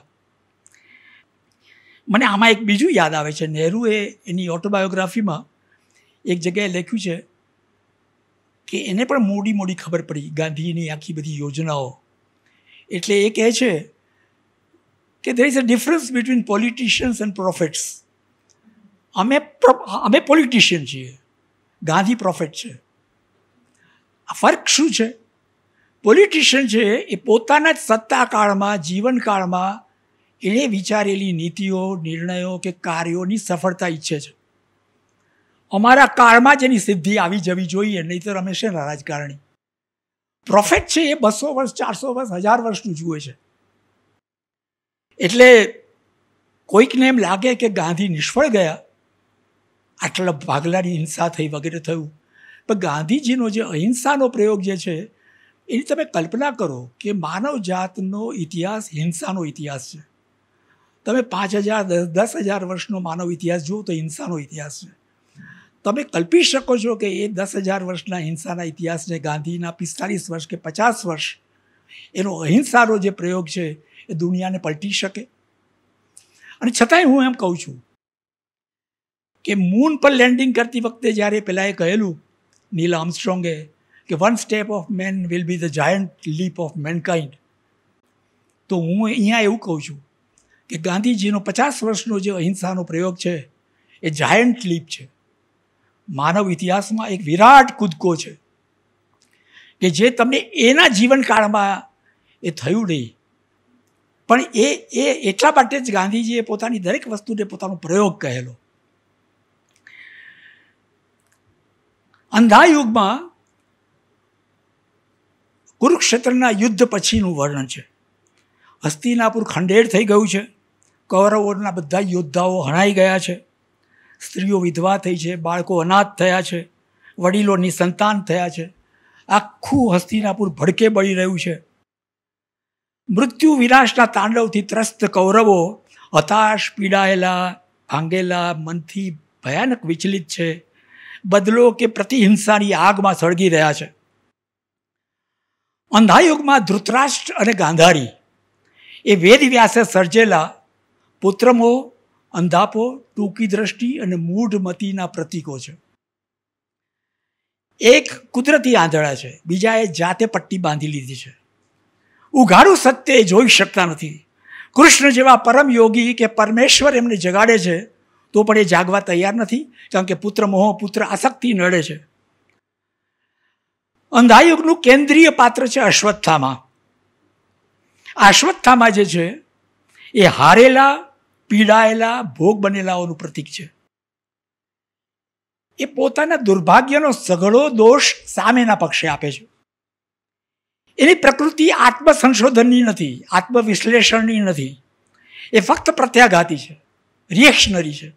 મને આમાં એક બીજું યાદ આવે છે. નહેરુએ એની ઓટોબાયોગ્રાફીમાં એક જગ્યાએ લખ્યું છે કે એને પણ મોડી ખબર પડી ગાંધીની આખી બધી યોજનાઓ. એટલે એ કહે છે કે there is a difference between politicians and prophets. અમે પોલિટિશિયન છીએ, ગાંધી પ્રોફેટ છે. આ ફર્ક શું છે? પોલિટિશિયન છે એ પોતાના જ સત્તાકાળમાં, જીવનકાળમાં એણે વિચારેલી નીતિઓ, નિર્ણયો કે કાર્યોની સફળતા ઈચ્છે છે. અમારા કાળમાં જ એની સિદ્ધિ આવી જવી જોઈએ, નહીંતર અમે છે ને રાજકારણી. પ્રોફેટ છે એ 200 વર્ષ, 400 વર્ષ, 1000 વર્ષનું જુએ છે. એટલે કોઈકને એમ લાગે કે ગાંધી નિષ્ફળ ગયા, આટલા ભાગલાની હિંસા થઈ વગેરે થયું, પણ ગાંધીજીનો જે અહિંસાનો પ્રયોગ જે છે એની તમે કલ્પના કરો કે માનવ જાતનો ઇતિહાસ હિંસાનો ઇતિહાસ છે. તમે 5000, 10,000 વર્ષનો માનવ ઇતિહાસ જુઓ તો હિંસાનો ઇતિહાસ છે. તમે કલ્પી શકો છો કે એ 10,000 વર્ષના હિંસાના ઇતિહાસને ગાંધીના 45 વર્ષ કે 50 વર્ષ એનો અહિંસાનો જે પ્રયોગ છે એ દુનિયાને પલટી શકે? અને છતાંય હું એમ કહું છું કે મૂન પર લેન્ડિંગ કરતી વખતે જ્યારે પેલાએ કહેલું નીલ આર્મસ્ટ્રોંગે કે 1 step of man will be the giant leap of mankind, તો હું અહીંયા એવું કહું છું કે ગાંધીજીનો 50 વર્ષનો જે અહિંસાનો પ્રયોગ છે એ જાયન્ટ લીપ છે. માનવ ઇતિહાસમાં એક વિરાટ કૂદકો છે કે જે તમને એના જીવનકાળમાં એ થયું નહીં, પણ એ એટલા માટે જ ગાંધીજીએ પોતાની દરેક વસ્તુને પોતાનો પ્રયોગ કહેલો. અંધા યુગમાં કુરુક્ષેત્રના યુદ્ધ પછીનું વર્ણન છે. હસ્તિનાપુર ખંડેર થઈ ગયું છે, કૌરવોના બધા યોદ્ધાઓ હણાઈ ગયા છે, સ્ત્રીઓ વિધવા થઈ છે, બાળકો અનાથ થયા છે, વડીલો નિસંતાન થયા છે. આખું હસ્તિનાપુર ભડકે બળી રહ્યું છે. મૃત્યુ વિનાશના તાંડવથી ત્રસ્ત કૌરવો હતાશ, પીડાયેલા, ભાંગેલા મનથી ભયાનક વિચલિત છે. બદલો કે પ્રતિહિંસાની આગમાં સળગી રહ્યા છે. અંધાયુગમાં ધૃતરાષ્ટ્ર અને ગાંધારી એ વેદ વ્યાસે સર્જેલા પુત્રમોહ, અંધાપો, ટૂંકી દ્રષ્ટિ અને મૂઢ મતીના પ્રતીકો છે. એક કુદરતી આંધળા છે, બીજાએ જાતે પટ્ટી બાંધી લીધી છે. ઉઘાડું સત્ય એ જોઈ શકતા નથી. કૃષ્ણ જેવા પરમ યોગી કે પરમેશ્વર એમને જગાડે છે તો પણ એ જાગવા તૈયાર નથી, કારણ કે પુત્ર મોહ, પુત્ર આસક્તિ નડે છે. અંધાયુગનું કેન્દ્રીય પાત્ર છે અશ્વત્થામા. અશ્વત્થામા જે છે એ હારેલા, પીડાયેલા, ભોગ બનેલાઓનું પ્રતીક છે. એ પોતાના દુર્ભાગ્યનો સઘળો દોષ સામેના પક્ષે આપે છે. એની પ્રકૃતિ આત્મસંશોધનની નથી, આત્મવિશ્લેષણની નથી. એ ફક્ત પ્રત્યાઘાતી છે, રિએક્શનરી છે.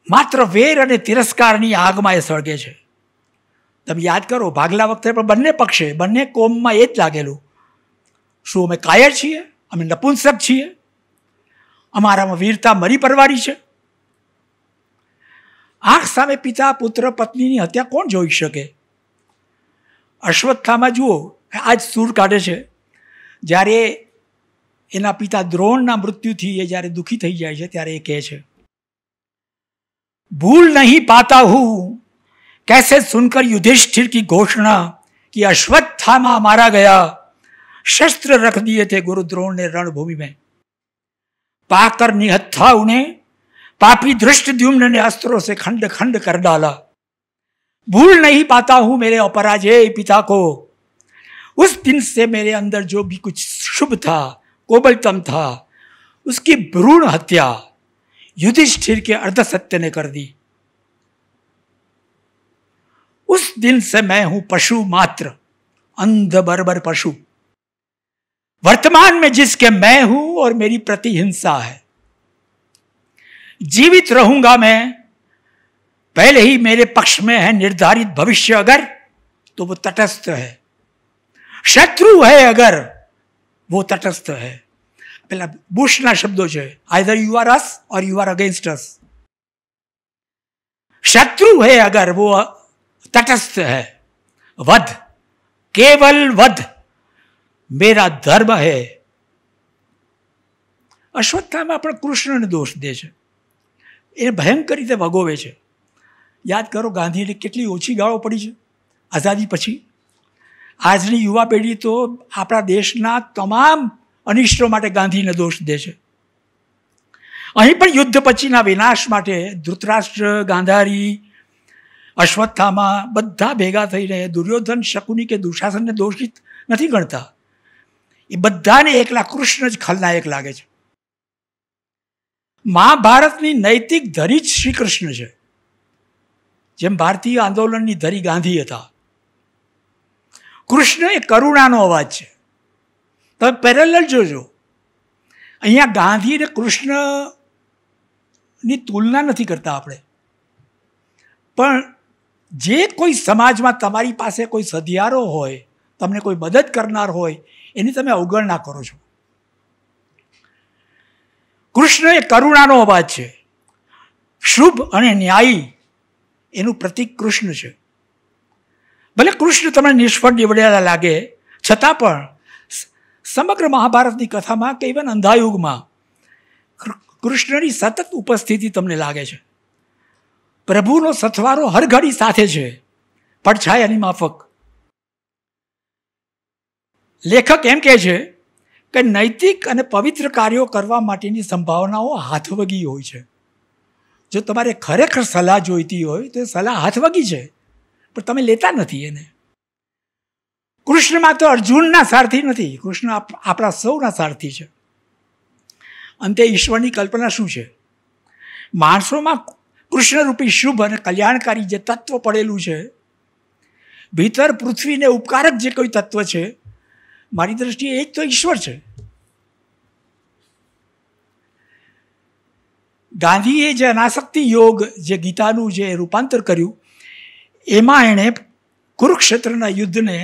માત્ર વેર અને તિરસ્કારની આગમાં એ સળગે છે. તમે યાદ કરો, ભાગલા વખતે પણ બંને પક્ષે, બંને કોમમાં એ જ લાગેલું. શું અમે કાયર છીએ? અમે નપુંસક છીએ? અમારામાં વીરતા મરી પરવારી છે? આંખ સામે પિતા, પુત્ર, પત્નીની હત્યા કોણ જોઈ શકે? અશ્વત્થામા જુઓ, આજ સૂર કાઢે છે. જ્યારે એના પિતા દ્રોણના મૃત્યુથી એ જ્યારે દુઃખી થઈ જાય છે ત્યારે એ કહે છે, भूल नहीं पाता हूं कैसे सुनकर युधिष्ठिर की घोषणा कि अश्वत्थामा मारा गया, शस्त्र रख दिए थे गुरु द्रोण ने रणभूमि में, पाकर निहत्था उन्हें पापी धृष्टद्युम्न ने अस्त्रों से खंड खंड कर डाला. भूल नहीं पाता हूं मेरे अपराजेय पिता को. उस दिन से मेरे अंदर जो भी कुछ शुभ था, कोमलतम था, उसकी भ्रूण हत्या युधिष्ठिर के अर्ध सत्य ने कर दी। उस दिन से मैं हूं पशु मात्र, अंध बर्बर पशु। वर्तमान में जिसके मैं हूं और मेरी प्रतिहिंसा है। जीवित रहूंगा मैं, पहले ही मेरे पक्ष में है निर्धारित भविष्य अगर, तो वो तटस्थ है। शत्रु है अगर, वो तटस्थ है। પેલા બુશના શબ્દો છે, either you are us or you are against us. शत्रु है अगर, वो तटस्थ है। वध, केवल वध मेरा धर्म है। અશ્વત્થામા પણ કૃષ્ણને દોષ દે છે, એ ભયંકર રીતે ભગોવે છે। યાદ કરો ગાંધીને કેટલી ઓછી ગાળો પડી છે આઝાદી પછી। આજની યુવા પેઢી તો આપણા દેશના તમામ અનિષ્ટો માટે ગાંધીને દોષ દે છે। અહીં પણ યુદ્ધ પછીના વિનાશ માટે ધૃતરાષ્ટ્ર, ગાંધારી, અશ્વત્થામા બધા ભેગા થઈને દુર્યોધન, શકુની કે દુશાસનને દોષિત નથી ગણતા। એ બધાને એકલા કૃષ્ણ જ ખલનાયક લાગે છે। મહાભારતની નૈતિક ધરી જ શ્રી કૃષ્ણ છે, જેમ ભારતીય આંદોલનની ધરી ગાંધી હતા। કૃષ્ણ એ કરુણાનો અવાજ છે। તમે પેરેલલ જોજો, અહીંયા ગાંધી અને કૃષ્ણની તુલના નથી કરતા આપણે, પણ જે કોઈ સમાજમાં તમારી પાસે કોઈ સધિયારો હોય, તમને કોઈ મદદ કરનાર હોય, એની તમે અવગણના કરો છો। કૃષ્ણ એ કરુણાનો અવાજ છે। શુભ અને ન્યાયી એનું પ્રતીક કૃષ્ણ છે। ભલે કૃષ્ણ તમને નિષ્ફળ નીવડેલા લાગે, છતાં પણ સમગ્ર મહાભારતની કથામાં કે ઇવન અંધાયુગમાં કૃષ્ણની સતત ઉપસ્થિતિ તમને લાગે છે। પ્રભુનો સથવારો હર ઘડી સાથે છે, પડછાયાની માફક। લેખક એમ કહે છે કે નૈતિક અને પવિત્ર કાર્યો કરવા માટેની સંભાવનાઓ હાથવગી હોય છે। જો તમારે ખરેખર સલાહ જોઈતી હોય તો એ સલાહ હાથવગી છે, પણ તમે લેતા નથી એને। કૃષ્ણ માત્ર અર્જુનના સારથી નથી, કૃષ્ણ આપણા સૌના સારથી છે। અંતે ઈશ્વરની કલ્પના શું છે? માણસોમાં કૃષ્ણરૂપી શુભ અને કલ્યાણકારી જે તત્વ પડેલું છે, ભીતર પૃથ્વીને ઉપકારક જે કોઈ તત્વ છે, મારી દ્રષ્ટિએ એ જ તો ઈશ્વર છે। ગાંધીએ જે અનાસક્તિ યોગ, જે ગીતાનું જે રૂપાંતર કર્યું, એમાં એણે કુરુક્ષેત્રના યુદ્ધને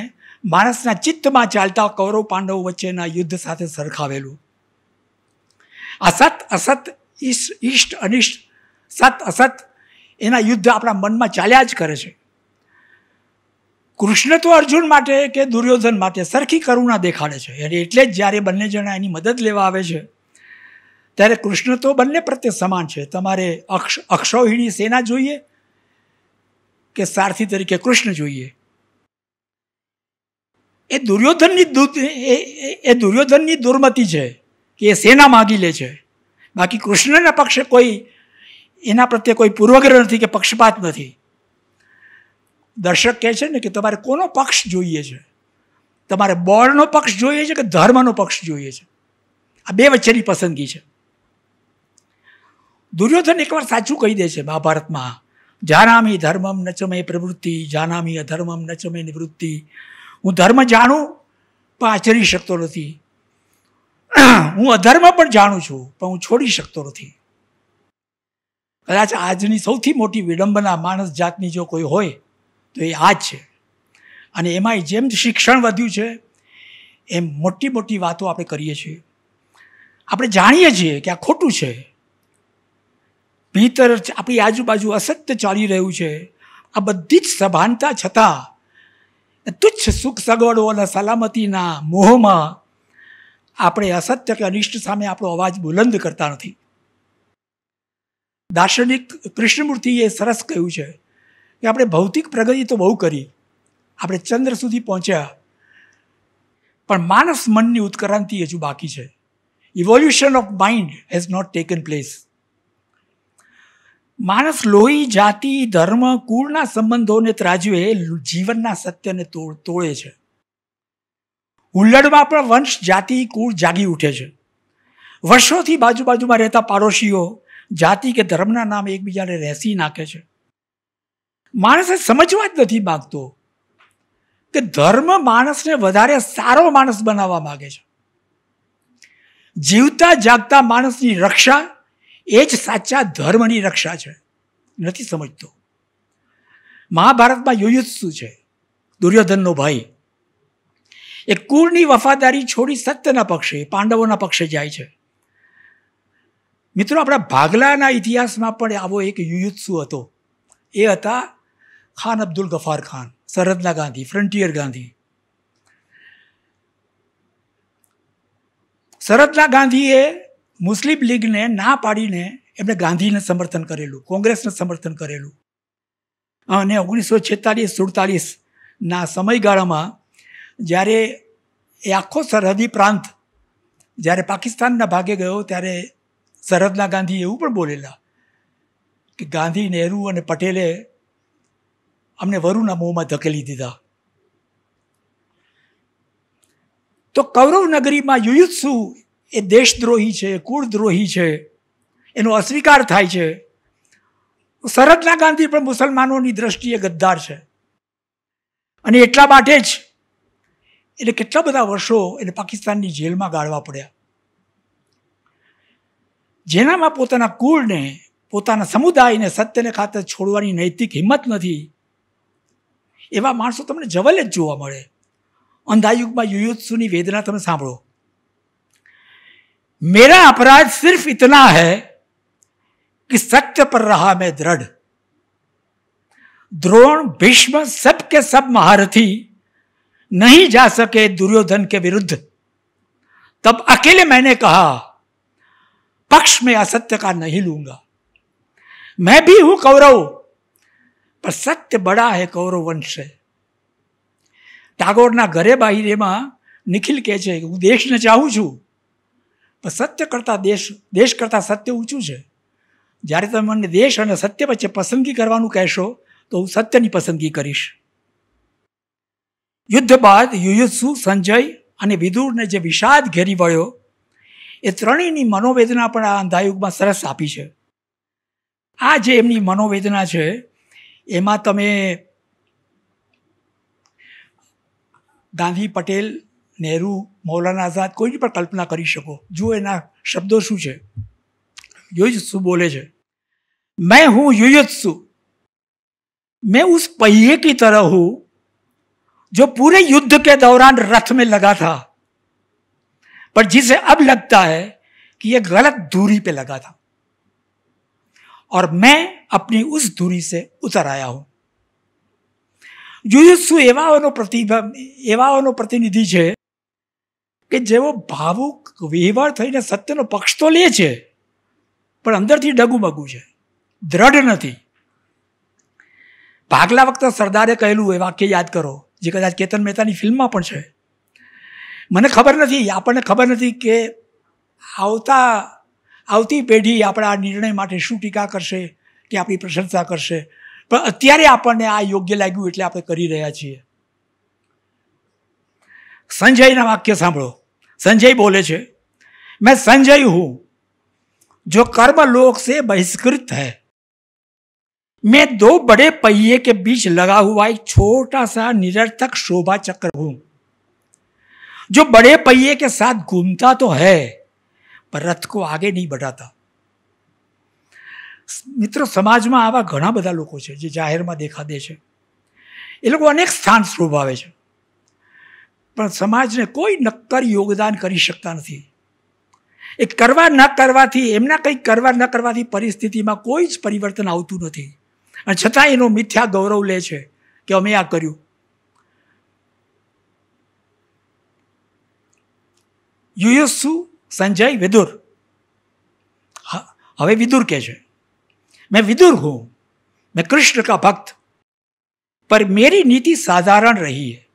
માણસના ચિત્તમાં ચાલતા કૌરવ પાંડવ વચ્ચેના યુદ્ધ સાથે સરખાવેલું। અસત અસત, ઈષ્ટ અનિષ્ટ, સત અસત, એના યુદ્ધ આપણા મનમાં ચાલ્યા જ કરે છે। કૃષ્ણ તો અર્જુન માટે કે દુર્યોધન માટે સરખી કરુણા દેખાડે છે, અને એટલે જ જ્યારે બંને જણા એની મદદ લેવા આવે છે, ત્યારે કૃષ્ણ તો બંને પ્રત્યે સમાન છે। તમારે અક્ષૌહિણી સેના જોઈએ કે સારથી તરીકે કૃષ્ણ જોઈએ? એ દુર્યોધનની દુર્મતિ છે કે એ સેના માગી લે છે, બાકી કૃષ્ણના પક્ષે કોઈ એના પ્રત્યે કોઈ પૂર્વગ્રહ નથી કે પક્ષપાત નથી। દર્શક કહે છે ને કે તમારે કોનો પક્ષ જોઈએ છે? તમારે બળનો પક્ષ જોઈએ છે કે ધર્મનો પક્ષ જોઈએ છે? આ બે વચ્ચેની પસંદગી છે। દુર્યોધન એકવાર સાચું કહી દે છે મહાભારતમાં, જાનામી ધર્મમ ન ચ મે પ્રવૃત્તિ, જાનામી અધર્મમ ન ચ મે નિવૃત્તિ। હું ધર્મ જાણું પણ આચરી શકતો નથી, હું અધર્મ પણ જાણું છું પણ હું છોડી શકતો નથી। કદાચ આજની સૌથી મોટી વિડંબના માણસ જાતની જો કોઈ હોય તો એ આ જ છે। અને એમાંય જેમ શિક્ષણ વધ્યું છે એમ મોટી મોટી વાતો આપણે કરીએ છીએ। આપણે જાણીએ છીએ કે આ ખોટું છે, ભીતર આપણી આજુબાજુ અસત્ય ચાલી રહ્યું છે। આ બધી જ સભાનતા છતાં તુચ્છ સુખ સગવડો અને સલામતીના મોહમાં આપણે અસત્ય કે અનિષ્ટ સામે આપણો અવાજ બુલંદ કરતા નથી। દાર્શનિક કૃષ્ણમૂર્તિએ સરસ કહ્યું છે કે આપણે ભૌતિક પ્રગતિ તો બહુ કરી, આપણે ચંદ્ર સુધી પહોંચ્યા, પણ માનસ મનની ઉત્ક્રાંતિ હજુ બાકી છે। Evolution of mind has not taken place. માણસ લોહી, જાતિ, ધર્મ, કુળના સંબંધોને ત્રાજવે જીવનના સત્યને તોડે છે। હુલ્લડમાં પણ વંશ, જાતિ, કુળ જાગી ઉઠે છે। વર્ષોથી બાજુમાં રહેતા પાડોશીઓ જાતિ કે ધર્મના નામે એકબીજાને રહેસી નાખે છે. માણસે સમજવા જ નથી માંગતો કે ધર્મ માણસને વધારે સારો માણસ બનાવવા માંગે છે. જીવતા જાગતા માણસની રક્ષા એ જ સાચા ધર્મની રક્ષા છે. નથી સમજતો. મહાભારતમાં યુયુત્સુ છે, દુર્યોધનનો ભાઈ. એ કુળની વફાદારી છોડી સત્યના પક્ષે, પાંડવોના પક્ષે જાય છે. મિત્રો, આપણા ભાગલાના ઇતિહાસમાં પણ આવો એક યુયુત્સુ હતો. એ હતા ખાન અબ્દુલ ગફાર ખાન, સરહદના ગાંધી, ફ્રન્ટિયર ગાંધી. સરહદના ગાંધીએ મુસ્લિમ લીગને ના પાડીને એમણે ગાંધીને સમર્થન કરેલું, કોંગ્રેસને સમર્થન કરેલું. અને 1946-47ના સમયગાળામાં જ્યારે એ આખો સરહદી પ્રાંત જ્યારે પાકિસ્તાનના ભાગે ગયો, ત્યારે સરહદના ગાંધી એવું પણ બોલેલા કે ગાંધી, નહેરુ અને પટેલે અમને વરુના મોંમાં ધકેલી દીધા. તો કૌરવ નગરીમાં યુયુત્સુ એ દેશદ્રોહી છે, કુળદ્રોહી છે, એનો અસ્વીકાર થાય છે. સરહદના ગાંધી પણ મુસલમાનોની દ્રષ્ટિએ ગદ્દાર છે. અને એટલા માટે જ એટલે કેટલા બધા વર્ષો એને પાકિસ્તાનની જેલમાં ગાળવા પડ્યા. જેનામાં પોતાના કુળને, પોતાના સમુદાયને સત્યને ખાતર છોડવાની નૈતિક હિંમત નથી, એવા માણસો તમને જવલે જ જોવા મળે. અંધાયુગમાં યુયુત્સુની વેદના તમે સાંભળો. मेरा अपराध सिर्फ इतना है कि सत्य पर रहा मैं दृढ़. द्रोण, भीष्म, सब के सब महारथी नहीं जा सके दुर्योधन के विरुद्ध. तब अकेले मैंने कहा पक्ष में असत्य का नहीं लूंगा. मैं भी हूं कौरव, पर सत्य बड़ा है कौरव वंश से. ટાગોરના ઘરે બાહિરેમાં નિખિલ કહે છે કે હું દેશને ચાહું છું, પણ સત્ય કરતા દેશ કરતા સત્ય ઊંચું છે. જ્યારે તમે મને દેશ અને સત્ય વચ્ચે પસંદગી કરવાનું કહેશો તો હું સત્યની પસંદગી કરીશ. યુદ્ધ બાદ યુયુત્સુ, સંજય અને વિદુરને જે વિષાદ ઘેરી વળ્યો, એ ત્રણેયની મનોવેદના પણ આ અંધાયુગમાં સરસ આપી છે. આ જે એમની મનોવેદના છે એમાં તમે ગાંધી, પટેલ, નહેરુ, મૌલાના આઝાદ કોઈની પણ કલ્પના કરી શકો. જુઓ એના શબ્દો શું છે. युयुत्सु बोले छे, मैं हूं युयुत्सु, मैं उस पहिए की तरह हूं जो पूरे युद्ध के दौरान रथ में लगा था, पर जिसे अब लगता है कि यह गलत दूरी पे लगा था और मैं अपनी उस दूरी से उतर आया हूं. યુયુત્સુ એવાઓનો પ્રતિનિધિ છે કે જેઓ ભાવુક વિહવળ થઈને સત્યનો પક્ષ તો લે છે પણ અંદરથી ડગુમગુ છે, દ્રઢ નથી. ભાગલા વખતે સરદારે કહેલું એ વાક્ય યાદ કરો, જે કદાચ કેતન મહેતાની ફિલ્મમાં પણ છે. મને ખબર નથી, આપણને ખબર નથી કે આવતી પેઢી આપણા આ નિર્ણય માટે શું ટીકા કરશે કે આપણી પ્રશંસા કરશે, પણ અત્યારે આપણને આ યોગ્ય લાગ્યું એટલે આપણે કરી રહ્યા છીએ. સંજયના વાક્ય સાંભળો. संजय बोले छे, मैं संजय हूं जो कर्मलोक से बहिष्कृत है. मैं दो बड़े पहिए के बीच लगा हुआ एक छोटा सा निरर्थक शोभा चक्र हूं जो बड़े पहिए के साथ घूमता तो है पर रथ को आगे नहीं बढ़ाता. मित्रों, समाजમાં આવા ઘણા બધા લોકો છે જે જાહેરમાં દેખા દે છે. એ લોકો અનેક સ્થાન શોભાવે છે પણ સમાજને કોઈ નક્કર યોગદાન કરી શકતા નથી. એ કરવા ન કરવાથી, એમના કંઈક કરવા ન કરવાથી પરિસ્થિતિમાં કોઈ જ પરિવર્તન આવતું નથી અને છતાં એનો મિથ્યા ગૌરવ લે છે કે અમે આ કર્યું. યુયુત્સુ, સંજય, વિદુર. હવે વિદુર કહે છે, मैं विदुर हूं, मैं कृष्ण का भक्त, पर मेरी नीति साधारण रही है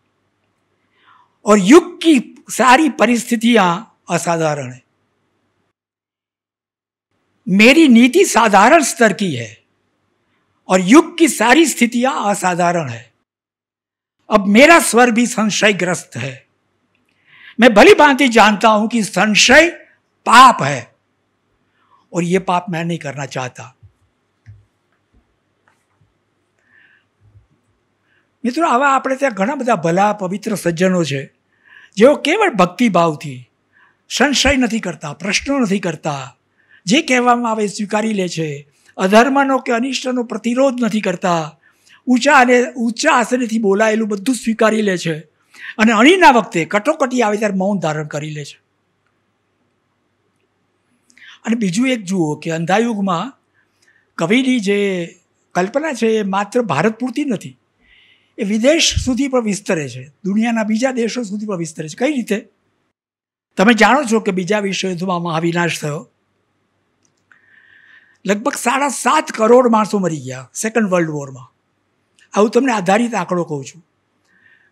और युग की सारी परिस्थितियां असाधारण है. मेरी नीति साधारण स्तर की है और युग की सारी स्थितियां असाधारण है. अब मेरा स्वर भी संशयग्रस्त है. मैं भली भांति जानता हूं कि संशय पाप है और ये पाप मैं नहीं करना चाहता। મિત્રો, આવા આપણે ત્યાં ઘણા બધા ભલા પવિત્ર સજ્જનો છે જેઓ કેવળ ભક્તિભાવથી સંશય નથી કરતા, પ્રશ્નો નથી કરતા, જે કહેવામાં આવે સ્વીકારી લે છે, અધર્મનો કે અનિષ્ટનો પ્રતિરોધ નથી કરતા, ઊંચા આસનેથી બોલાયેલું બધું સ્વીકારી લે છે અને અણીના વખતે કટોકટી આવે ત્યારે મૌન ધારણ કરી લે છે. અને બીજું એક જુઓ કે અંધાયુગમાં કવિની જે કલ્પના છે એ માત્ર ભારત પૂરતી નથી, એ વિદેશ સુધી પણ વિસ્તરે છે, દુનિયાના બીજા દેશો સુધી પણ વિસ્તરે છે. કઈ રીતે? તમે જાણો છો કે બીજા વિશ્વયુદ્ધમાં મહાવિનાશ થયો, લગભગ 7.5 કરોડ માણસો મરી ગયા સેકન્ડ વર્લ્ડ વોરમાં. આવું તમને આધારિત આંકડો કહું છું.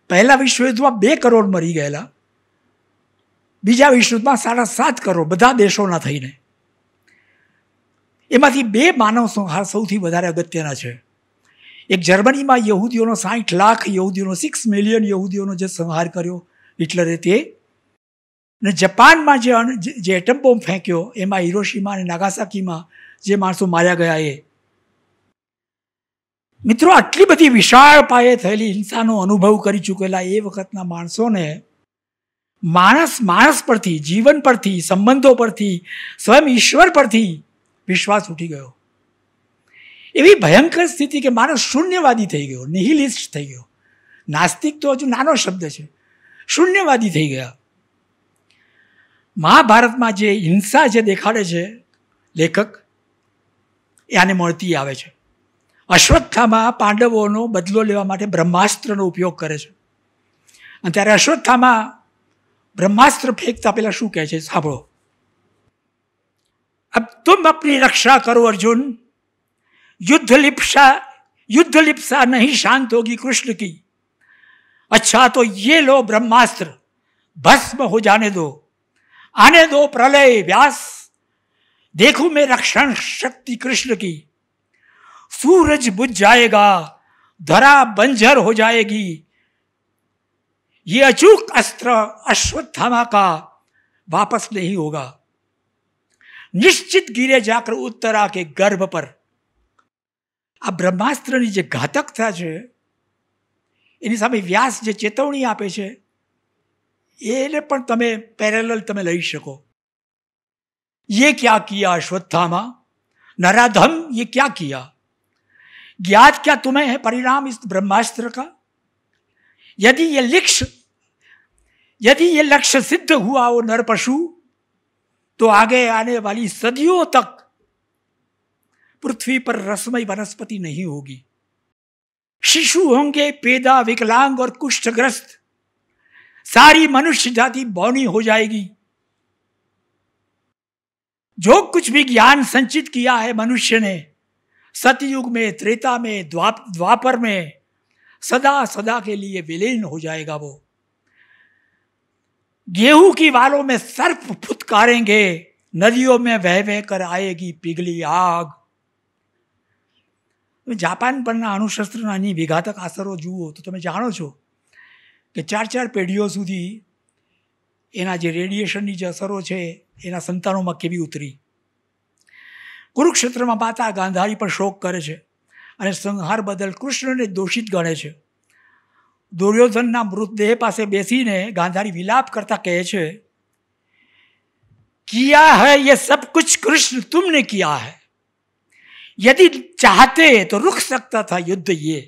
પહેલા વિશ્વયુદ્ધમાં 2 કરોડ મરી ગયેલા, બીજા વિશ્વયુદ્ધમાં 7.5 કરોડ, બધા દેશોના થઈને. એમાંથી 2 માનવ સંહાર સૌથી વધારે અગત્યના છે. એક જર્મનીમાં યહૂદીઓનો 60 લાખ યહૂદીઓનો 6 મિલિયન યહૂદીઓનો જે સંહાર કર્યો હિટલરે તે, અને જાપાનમાં જે એટમ બોમ્બ ફેંક્યો એમાં હિરોશીમા અને નાગાસાકીમાં જે માણસો માર્યા ગયા એ. મિત્રો, આટલી બધી વિશાળ પાયે થયેલી હિંસાનો અનુભવ કરી ચૂકેલા એ વખતના માણસોને માણસ પરથી, જીવન પરથી, સંબંધો પરથી, સ્વયં ઈશ્વર પરથી વિશ્વાસ ઉઠી ગયો. એવી ભયંકર સ્થિતિ કે માણસ શૂન્યવાદી થઈ ગયો, નિહિલિસ્ટ થઈ ગયો. નાસ્તિક તો હજુ નાનો શબ્દ છે, શૂન્યવાદી થઈ ગયા. મહાભારતમાં જે હિંસા જે દેખાડે છે લેખક, એ આને મળતી આવે છે. અશ્વત્થામા પાંડવોનો બદલો લેવા માટે બ્રહ્માસ્ત્રનો ઉપયોગ કરે છે, અને ત્યારે અશ્વત્થામા બ્રહ્માસ્ત્ર ફેંકતા પહેલા શું કહે છે સાંભળો. अब तुम अपनी रक्षा करो अर्जुन, युद्ध लिप्सा नहीं शांत होगी कृष्ण की. अच्छा तो ये लो ब्रह्मास्त्र, भस्म हो जाने दो, आने दो प्रलय व्यास, देखूं मैं रक्षण शक्ति कृष्ण की. सूरज बुझ जाएगा, धरा बंजर हो जाएगी, ये अचूक अस्त्र अश्वत्थामा का वापस नहीं होगा. નિશ્ચિત ગીરે જાકર ઉત્તરા કે ગર્ભ પર. આ બ્રહ્માસ્ત્રની જે ઘાતકતા છે એની સામે વ્યાસ જે ચેતવણી આપે છે એને પણ તમે પેરેલલ તમે લઈ શકો. ये क्या किया अश्वत्थामा, नराधम ये क्या किया, ज्ञात क्या तुम्हें है परिणाम इस ब्रह्मास्त्र का. यदि ये लक्ष्य सिद्ध हुआ वो नर पशु, तो आगे आने वाली सदियों तक पृथ्वी पर रसमय वनस्पति नहीं होगी. शिशु होंगे पेदा, विकलांग और कुष्ठग्रस्त, सारी मनुष्य जाति बौनी हो जाएगी. जो कुछ भी ज्ञान संचित किया है मनुष्य ने सतयुग में, त्रेता में, द्वापर में, सदा सदा के लिए विलीन हो जाएगा. वो गेहूं की वालों में सर्प फुतकारेंगे, नदियों में वह वह कर आएगी पिघली आग. જાપાન પરના અણુશસ્ત્રના એની વિઘાતક અસરો જુઓ તો તમે જાણો છો કે 4 પેઢીઓ સુધી એના જે રેડિયેશનની જે અસરો છે એના સંતાનોમાં કેવી ઉતરી. કુરુક્ષેત્રમાં માતા ગાંધારી પણ શોક કરે છે અને સંહાર બદલ કૃષ્ણને દોષિત ગણે છે. દુર્યોધનના મૃતદેહ પાસે બેસીને ગાંધારી વિલાપ કરતા કહે છે, किया है ये सब कुछ कृष्ण तुमने किया है, यदि चाहते तो रुक सकता था युद्ध ये,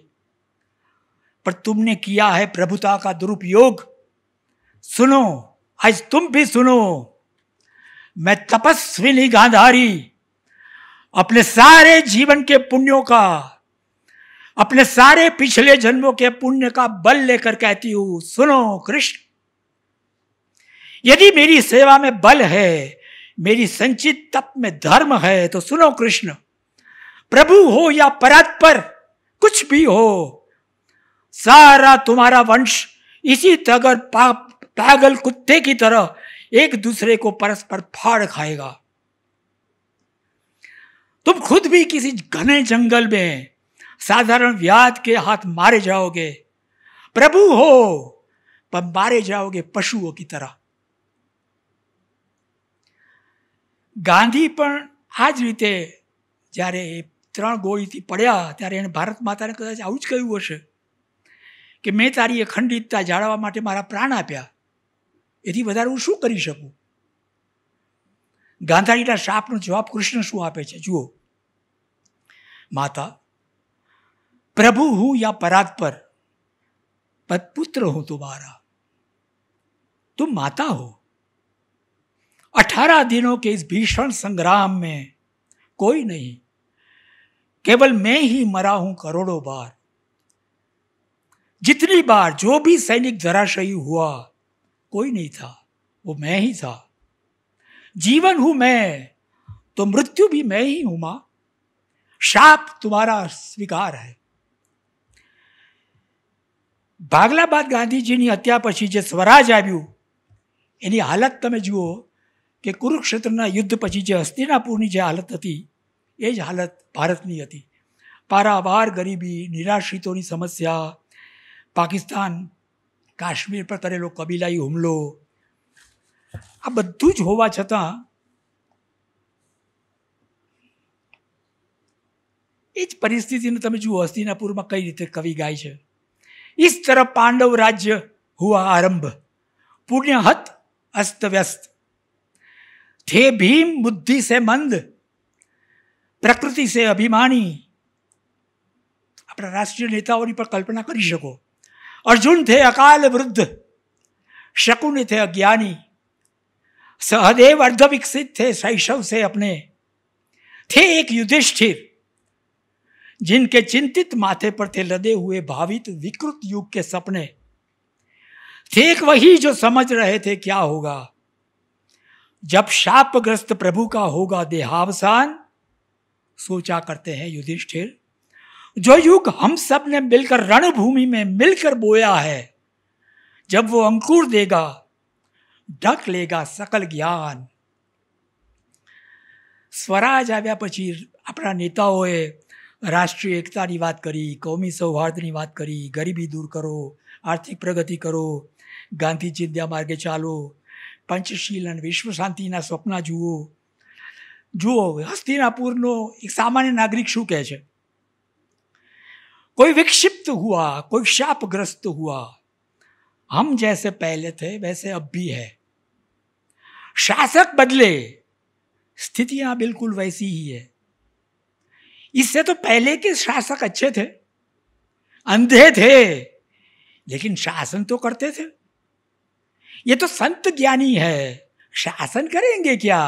पर तुमने किया है प्रभुता का दुरुपयोग. सुनो, आज तुम भी सुनो. मैं तपस्विनी गांधारी अपने सारे जीवन के पुण्यों का, अपने सारे पिछले जन्मों के पुण्य का बल लेकर कहती हूं, सुनो कृष्ण. यदि मेरी सेवा में बल है, मेरी संचित तप में धर्म है, तो सुनो कृष्ण. प्रभु हो या परात्पर, कुछ भी हो, सारा तुम्हारा वंश इसी तगर पागल कुत्ते की तरह एक दूसरे को परस्पर फाड़ खाएगा. तुम खुद भी किसी घने जंगल में साधारण व्याध के हाथ मारे जाओगे. प्रभु हो पर मारे जाओगे पशुओं की तरह. ગાંધી પણ આ જ રીતે જ્યારે 3 ગોળીથી પડ્યા ત્યારે એણે ભારત માતાને કદાચ આવું જ કહ્યું હશે કે મેં તારી અખંડિતતા જાળવવા માટે મારા પ્રાણ આપ્યા, એથી વધારે હું શું કરી શકું? ગાંધારીના શાપનો જવાબ કૃષ્ણ શું આપે છે જુઓ, માતા प्रभु हूं या परात्पर, पर पुत्र हूं तुम्हारा, तुम माता हो। 18 दिनों के इस भीषण संग्राम में कोई नहीं, केवल मैं ही मरा हूं करोड़ों बार। जितनी बार जो भी सैनिक धराशायी हुआ कोई नहीं था, वो मैं ही था। जीवन हूं मैं तो मृत्यु भी मैं ही हूं मां, शाप तुम्हारा स्वीकार है। ભાગલા બાદ ગાંધીજીની હત્યા પછી જે સ્વરાજ આવ્યું એની હાલત તમે જુઓ કે કુરુક્ષેત્રના યુદ્ધ પછી જે હસ્તિનાપુરની જે હાલત હતી એ જ હાલત ભારતની હતી। પારાવાર ગરીબી, નિરાશ્રિતોની સમસ્યા, પાકિસ્તાન કાશ્મીર પર કરેલો કબીલાઈ હુમલો, આ બધું જ હોવા છતાં એ જ પરિસ્થિતિને તમે જુઓ હસ્તિનાપુરમાં કઈ રીતે કવિ ગાય છે। इस तरह पांडव राज्य हुआ आरंभ, पुण्य हत अस्त व्यस्त, थे भीम बुद्धि से मंद, प्रकृति से अभिमानी। अपना राष्ट्रीय नेताओं पर कल्पना कर सको। अर्जुन थे अकाल वृद्ध, शकुन थे अज्ञानी, सहदेव अर्ध विकसित थे शैशव से अपने, थे एक युधिष्ठिर जिनके चिंतित माथे पर थे लदे हुए भावित विकृत युग के सपने, थे एक वही जो समझ रहे थे क्या होगा जब शापग्रस्त प्रभु का होगा देहावसान। सोचा करते हैं युधिष्ठिर, जो युग हम सब ने मिलकर रणभूमि में मिलकर बोया है, जब वो अंकुर देगा ढक लेगा सकल ज्ञान। स्वराज આવ્યા પછી આપણા નેતાઓએ રાષ્ટ્રીય એકતાની વાત કરી, કૌમી સૌહાર્દની વાત કરી, ગરીબી દૂર કરો, આર્થિક પ્રગતિ કરો, ગાંધી ચિંધ્યા માર્ગે ચાલો, પંચશીલ અને વિશ્વ શાંતિના સ્વપ્ન જુઓ। જુઓ હસ્તિનાપુરનો એક સામાન્ય નાગરિક શું કહે છે, कोई विक्षिप्त हुआ, कोई शापग्रस्त हुआ, हम जैसे पहले थे वैसे अब भी है। शासक बदले, स्थितियां बिल्कुल वैसी ही है। इससे तो पहले के शासक अच्छे थे, अंधे थे लेकिन शासन तो करते थे। ये तो संत ज्ञानी है, शासन करेंगे क्या?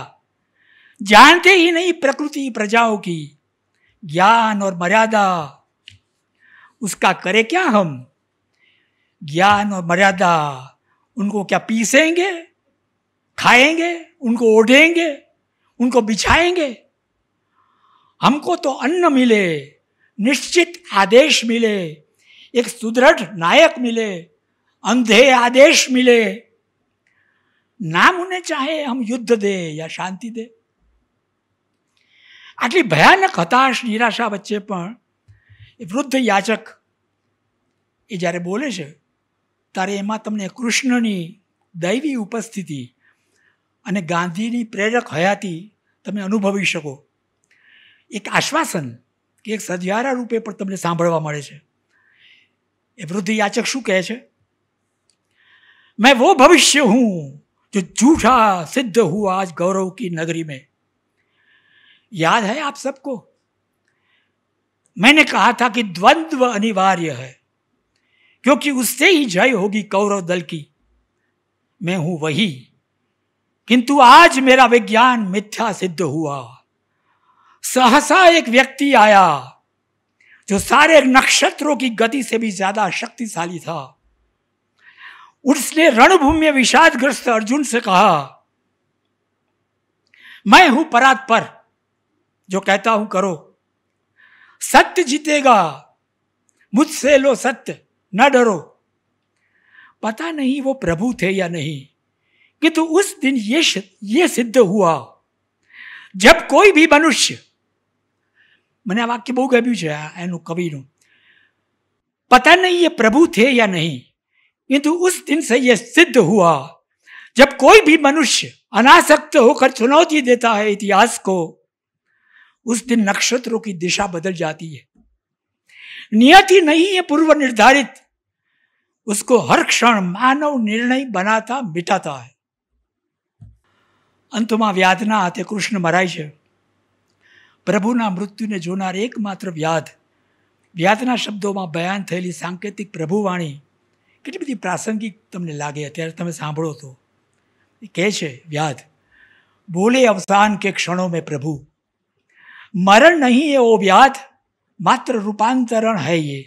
जानते ही नहीं प्रकृति प्रजाओं की ज्ञान और मर्यादा, उसका करे क्या हम? ज्ञान और मर्यादा उनको क्या पीसेंगे, खाएंगे, उनको ओढ़ेंगे, उनको बिछाएंगे? हमको तो अन्न मिले, निश्चित आदेश मिले, एक सुदृढ़ नायक मिले, अंधे आदेश मिले, नाम उन्हें चाहे हम युद्ध दे या शांति दे। आटली भयानक हताश निराशा वच्चे पण वृद्ध याचक એ જ્યારે બોલે છે ત્યારે એમાં તમને કૃષ્ણની દૈવી ઉપસ્થિતિ અને ગાંધીની પ્રેરક હયાતી તમે અનુભવી શકો। એક આશ્વાસન કે એક સદિયારા રૂપે પણ તમને સાંભળવા મળે છે। એ વૃદ્ધ યાચક શું કહે છે, मैं वो भविष्य हूं जो झूठा सिद्ध हुआ आज गौरव की नगरी में। याद है आप सबको, मैंने कहा था कि द्वंद्व अनिवार्य है क्योंकि उससे ही जय होगी कौरव दल की। मैं हूं वही, किंतु आज मेरा विज्ञान मिथ्या सिद्ध हुआ। सहसा एक व्यक्ति आया जो सारे नक्षत्रों की गति से भी ज्यादा शक्तिशाली था। उसने रणभूमि में विषादग्रस्त अर्जुन से कहा, मैं हूं परात्पर जो कहता हूं करो, सत्य जीतेगा, मुझसे लो सत्य, न डरो। पता नहीं वो प्रभु थे या नहीं, किंतु उस दिन ये सिद्ध हुआ जब कोई भी मनुष्य, મને આ વાક્ય બહુ ગમ્યું છે એનું કવિનું, पता नहीं ये प्रभु थे या नहीं, किंतु उस दिन से ये सिद्ध हुआ जब कोई भी मनुष्य अनासक्त होकर चुनौती देता है इतिहास को, उस दिन नक्षत्रों की दिशा बदल जाती है। नियति नहीं है पूर्व निर्धारित, उसको हर क्षण मानव निर्णय बनाता मिटाता है। અંતમાં વ્યાધના હાથે કૃષ્ણ મરાય છે. પ્રભુના મૃત્યુને જોનાર એકમાત્ર વ્યાધ. વ્યાધના શબ્દોમાં બયાન થયેલી સાંકેતિક પ્રભુવાણી કેટલી બધી પ્રાસંગિક તમને લાગે અત્યારે તમે સાંભળો તો. કહે છે વ્યાધ, બોલે અવસાન કે ક્ષણો મેં પ્રભુ, મરણ નહીં એ ઓ વ્યાધ, માત્ર રૂપાંતરણ હૈ ये.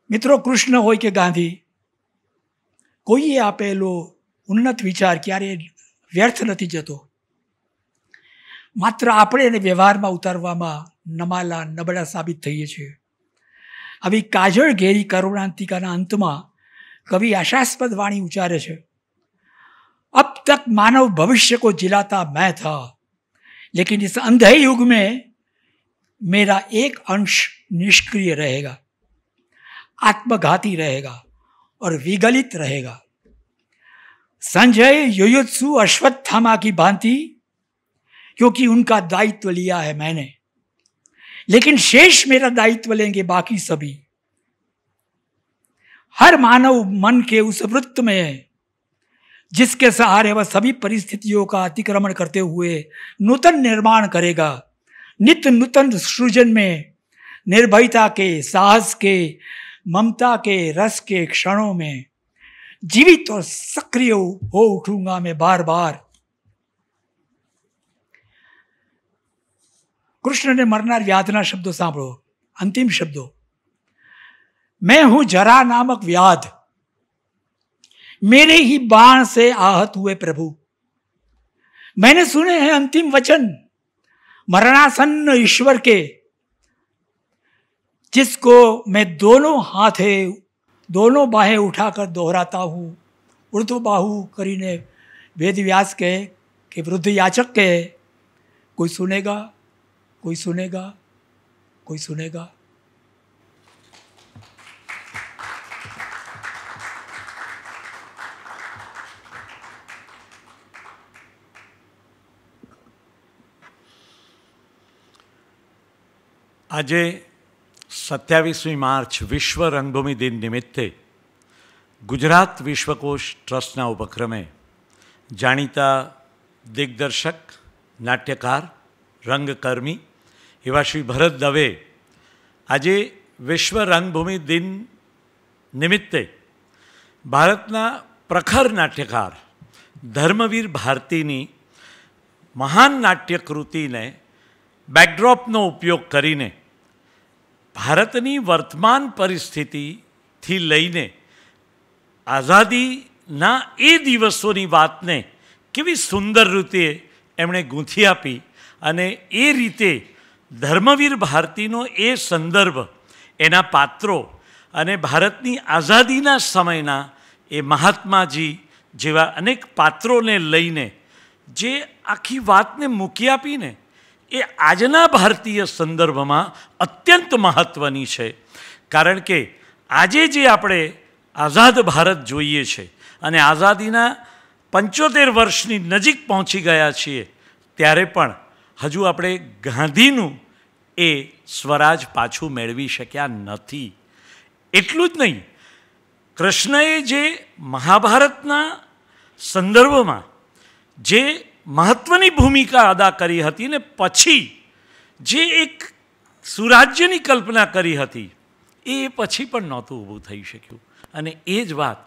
મિત્રો, કૃષ્ણ હોય કે ગાંધી, કોઈએ આપેલો ઉન્નત વિચાર ક્યારેય વ્યર્થ નથી જતો. માત્ર આપણે એને વ્યવહારમાં ઉતારવામાં નમાલા નબળા સાબિત થઈએ છીએ. આવી કાજળ ઘેરી કરુણાંતિકાના અંતમાં કવિ આશાસ્પદ વાણી ઉચ્ચારે છે. अब तक मानव भविष्य को जिलाता मैं था, लेकिन इस अंधे युग में मेरा एक अंश निष्क्रिय रहेगा, आत्मघाती रहेगा और विगलित रहेगा. संजय युयुत्सु अश्वत्थामा की भांति, क्योंकि उनका दायित्व लिया है मैंने, लेकिन शेष मेरा दायित्व लेंगे बाकी सभी. हर मानव मन के उस वृत्त में जिसके सहारे वह सभी परिस्थितियों का अतिक्रमण करते हुए नूतन निर्माण करेगा, नित्य नूतन सृजन में निर्भयता के, साहस के, ममता के रस के क्षणों में जीवित और सक्रिय हो उठूंगा मैं बार बार. कृष्ण ने मरनार व्याधना शब्दों सांभळो. अंतिम शब्दों, मैं हूं जरा नामक व्याध, मेरे ही बाण से आहत हुए प्रभु. मैंने सुने हैं अंतिम वचन मरणासन्न ईश्वर के, जिसको मैं दोनों हाथे दोनों बाहें उठाकर दोहराता हूं. उर्दू बाहु करीने वेद व्यास कहे कि वृद्ध याचक कहे, कोई सुनेगा, कोई सुनेगा, कोई सुनेगा. આજે 27મી માર્ચ વિશ્વ રંગભૂમિ દિન નિમિત્તે ગુજરાત વિશ્વકોશ ટ્રસ્ટના ઉપક્રમે જાણીતા દિગ્દર્શક, નાટ્યકાર, રંગકર્મી એવા શ્રી ભરત દવે આજે વિશ્વ રંગભૂમિ દિન નિમિત્તે ભારતના પ્રખર નાટ્યકાર ધર્મવીર ભારતીની મહાન નાટ્યકૃતિને બેકડ્રોપનો ઉપયોગ કરીને ભારતની વર્તમાન પરિસ્થિતિથી લઈને આઝાદીના એ દિવસોની વાતને કેવી સુંદર રીતે એમણે ગૂંથી આપી અને એ રીતે ધર્મવીર ભારતીનો એ સંદર્ભ, એના પાત્રો અને ભારતની આઝાદીના સમયના એ મહાત્માજી જેવા અનેક પાત્રોને લઈને જે આખી વાતને મૂકી આપીને એ આજના ભારતીય સંદર્ભમાં અત્યંત મહત્ત્વની છે. કારણ કે આજે જે આપણે આઝાદ ભારત જોઈએ છે અને આઝાદીના 75 વર્ષની નજીક પહોંચી ગયા છીએ, ત્યારે પણ હજુ આપણે ગાંધીનું એ સ્વરાજ પાછું મેળવી શક્યા નથી. એટલું જ નહીં, કૃષ્ણએ જે મહાભારતના સંદર્ભમાં જે મહત્ત્વની ભૂમિકા અદા કરી હતી ને પછી જે એક સુરાજ્યની કલ્પના કરી હતી, એ પછી પણ નહોતું ઊભું થઈ શક્યું. અને એ જ વાત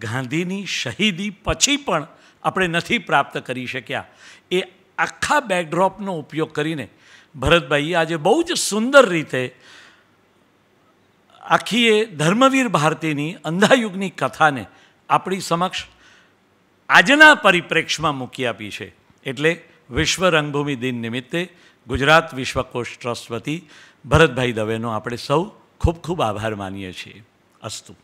ગાંધીની શહીદી પછી પણ આપણે નથી પ્રાપ્ત કરી શક્યા. એ આખા બેકડ્રોપનો ઉપયોગ કરીને ભરતભાઈએ આજે બહુ જ સુંદર રીતે આખી એ ધર્મવીર ભારતીની અંધાયુગની કથાને આપણી સમક્ષ આજના પરિપ્રેક્ષ્યમાં મૂકી આપી છે. એટલે વિશ્વ રંગભૂમિ દિન નિમિત્તે ગુજરાત વિશ્વકોશ ટ્રસ્ટ વતી ભરતભાઈ દવેનો આપણે સૌ ખૂબ ખૂબ આભાર માનીએ છીએ. અસ્તુ.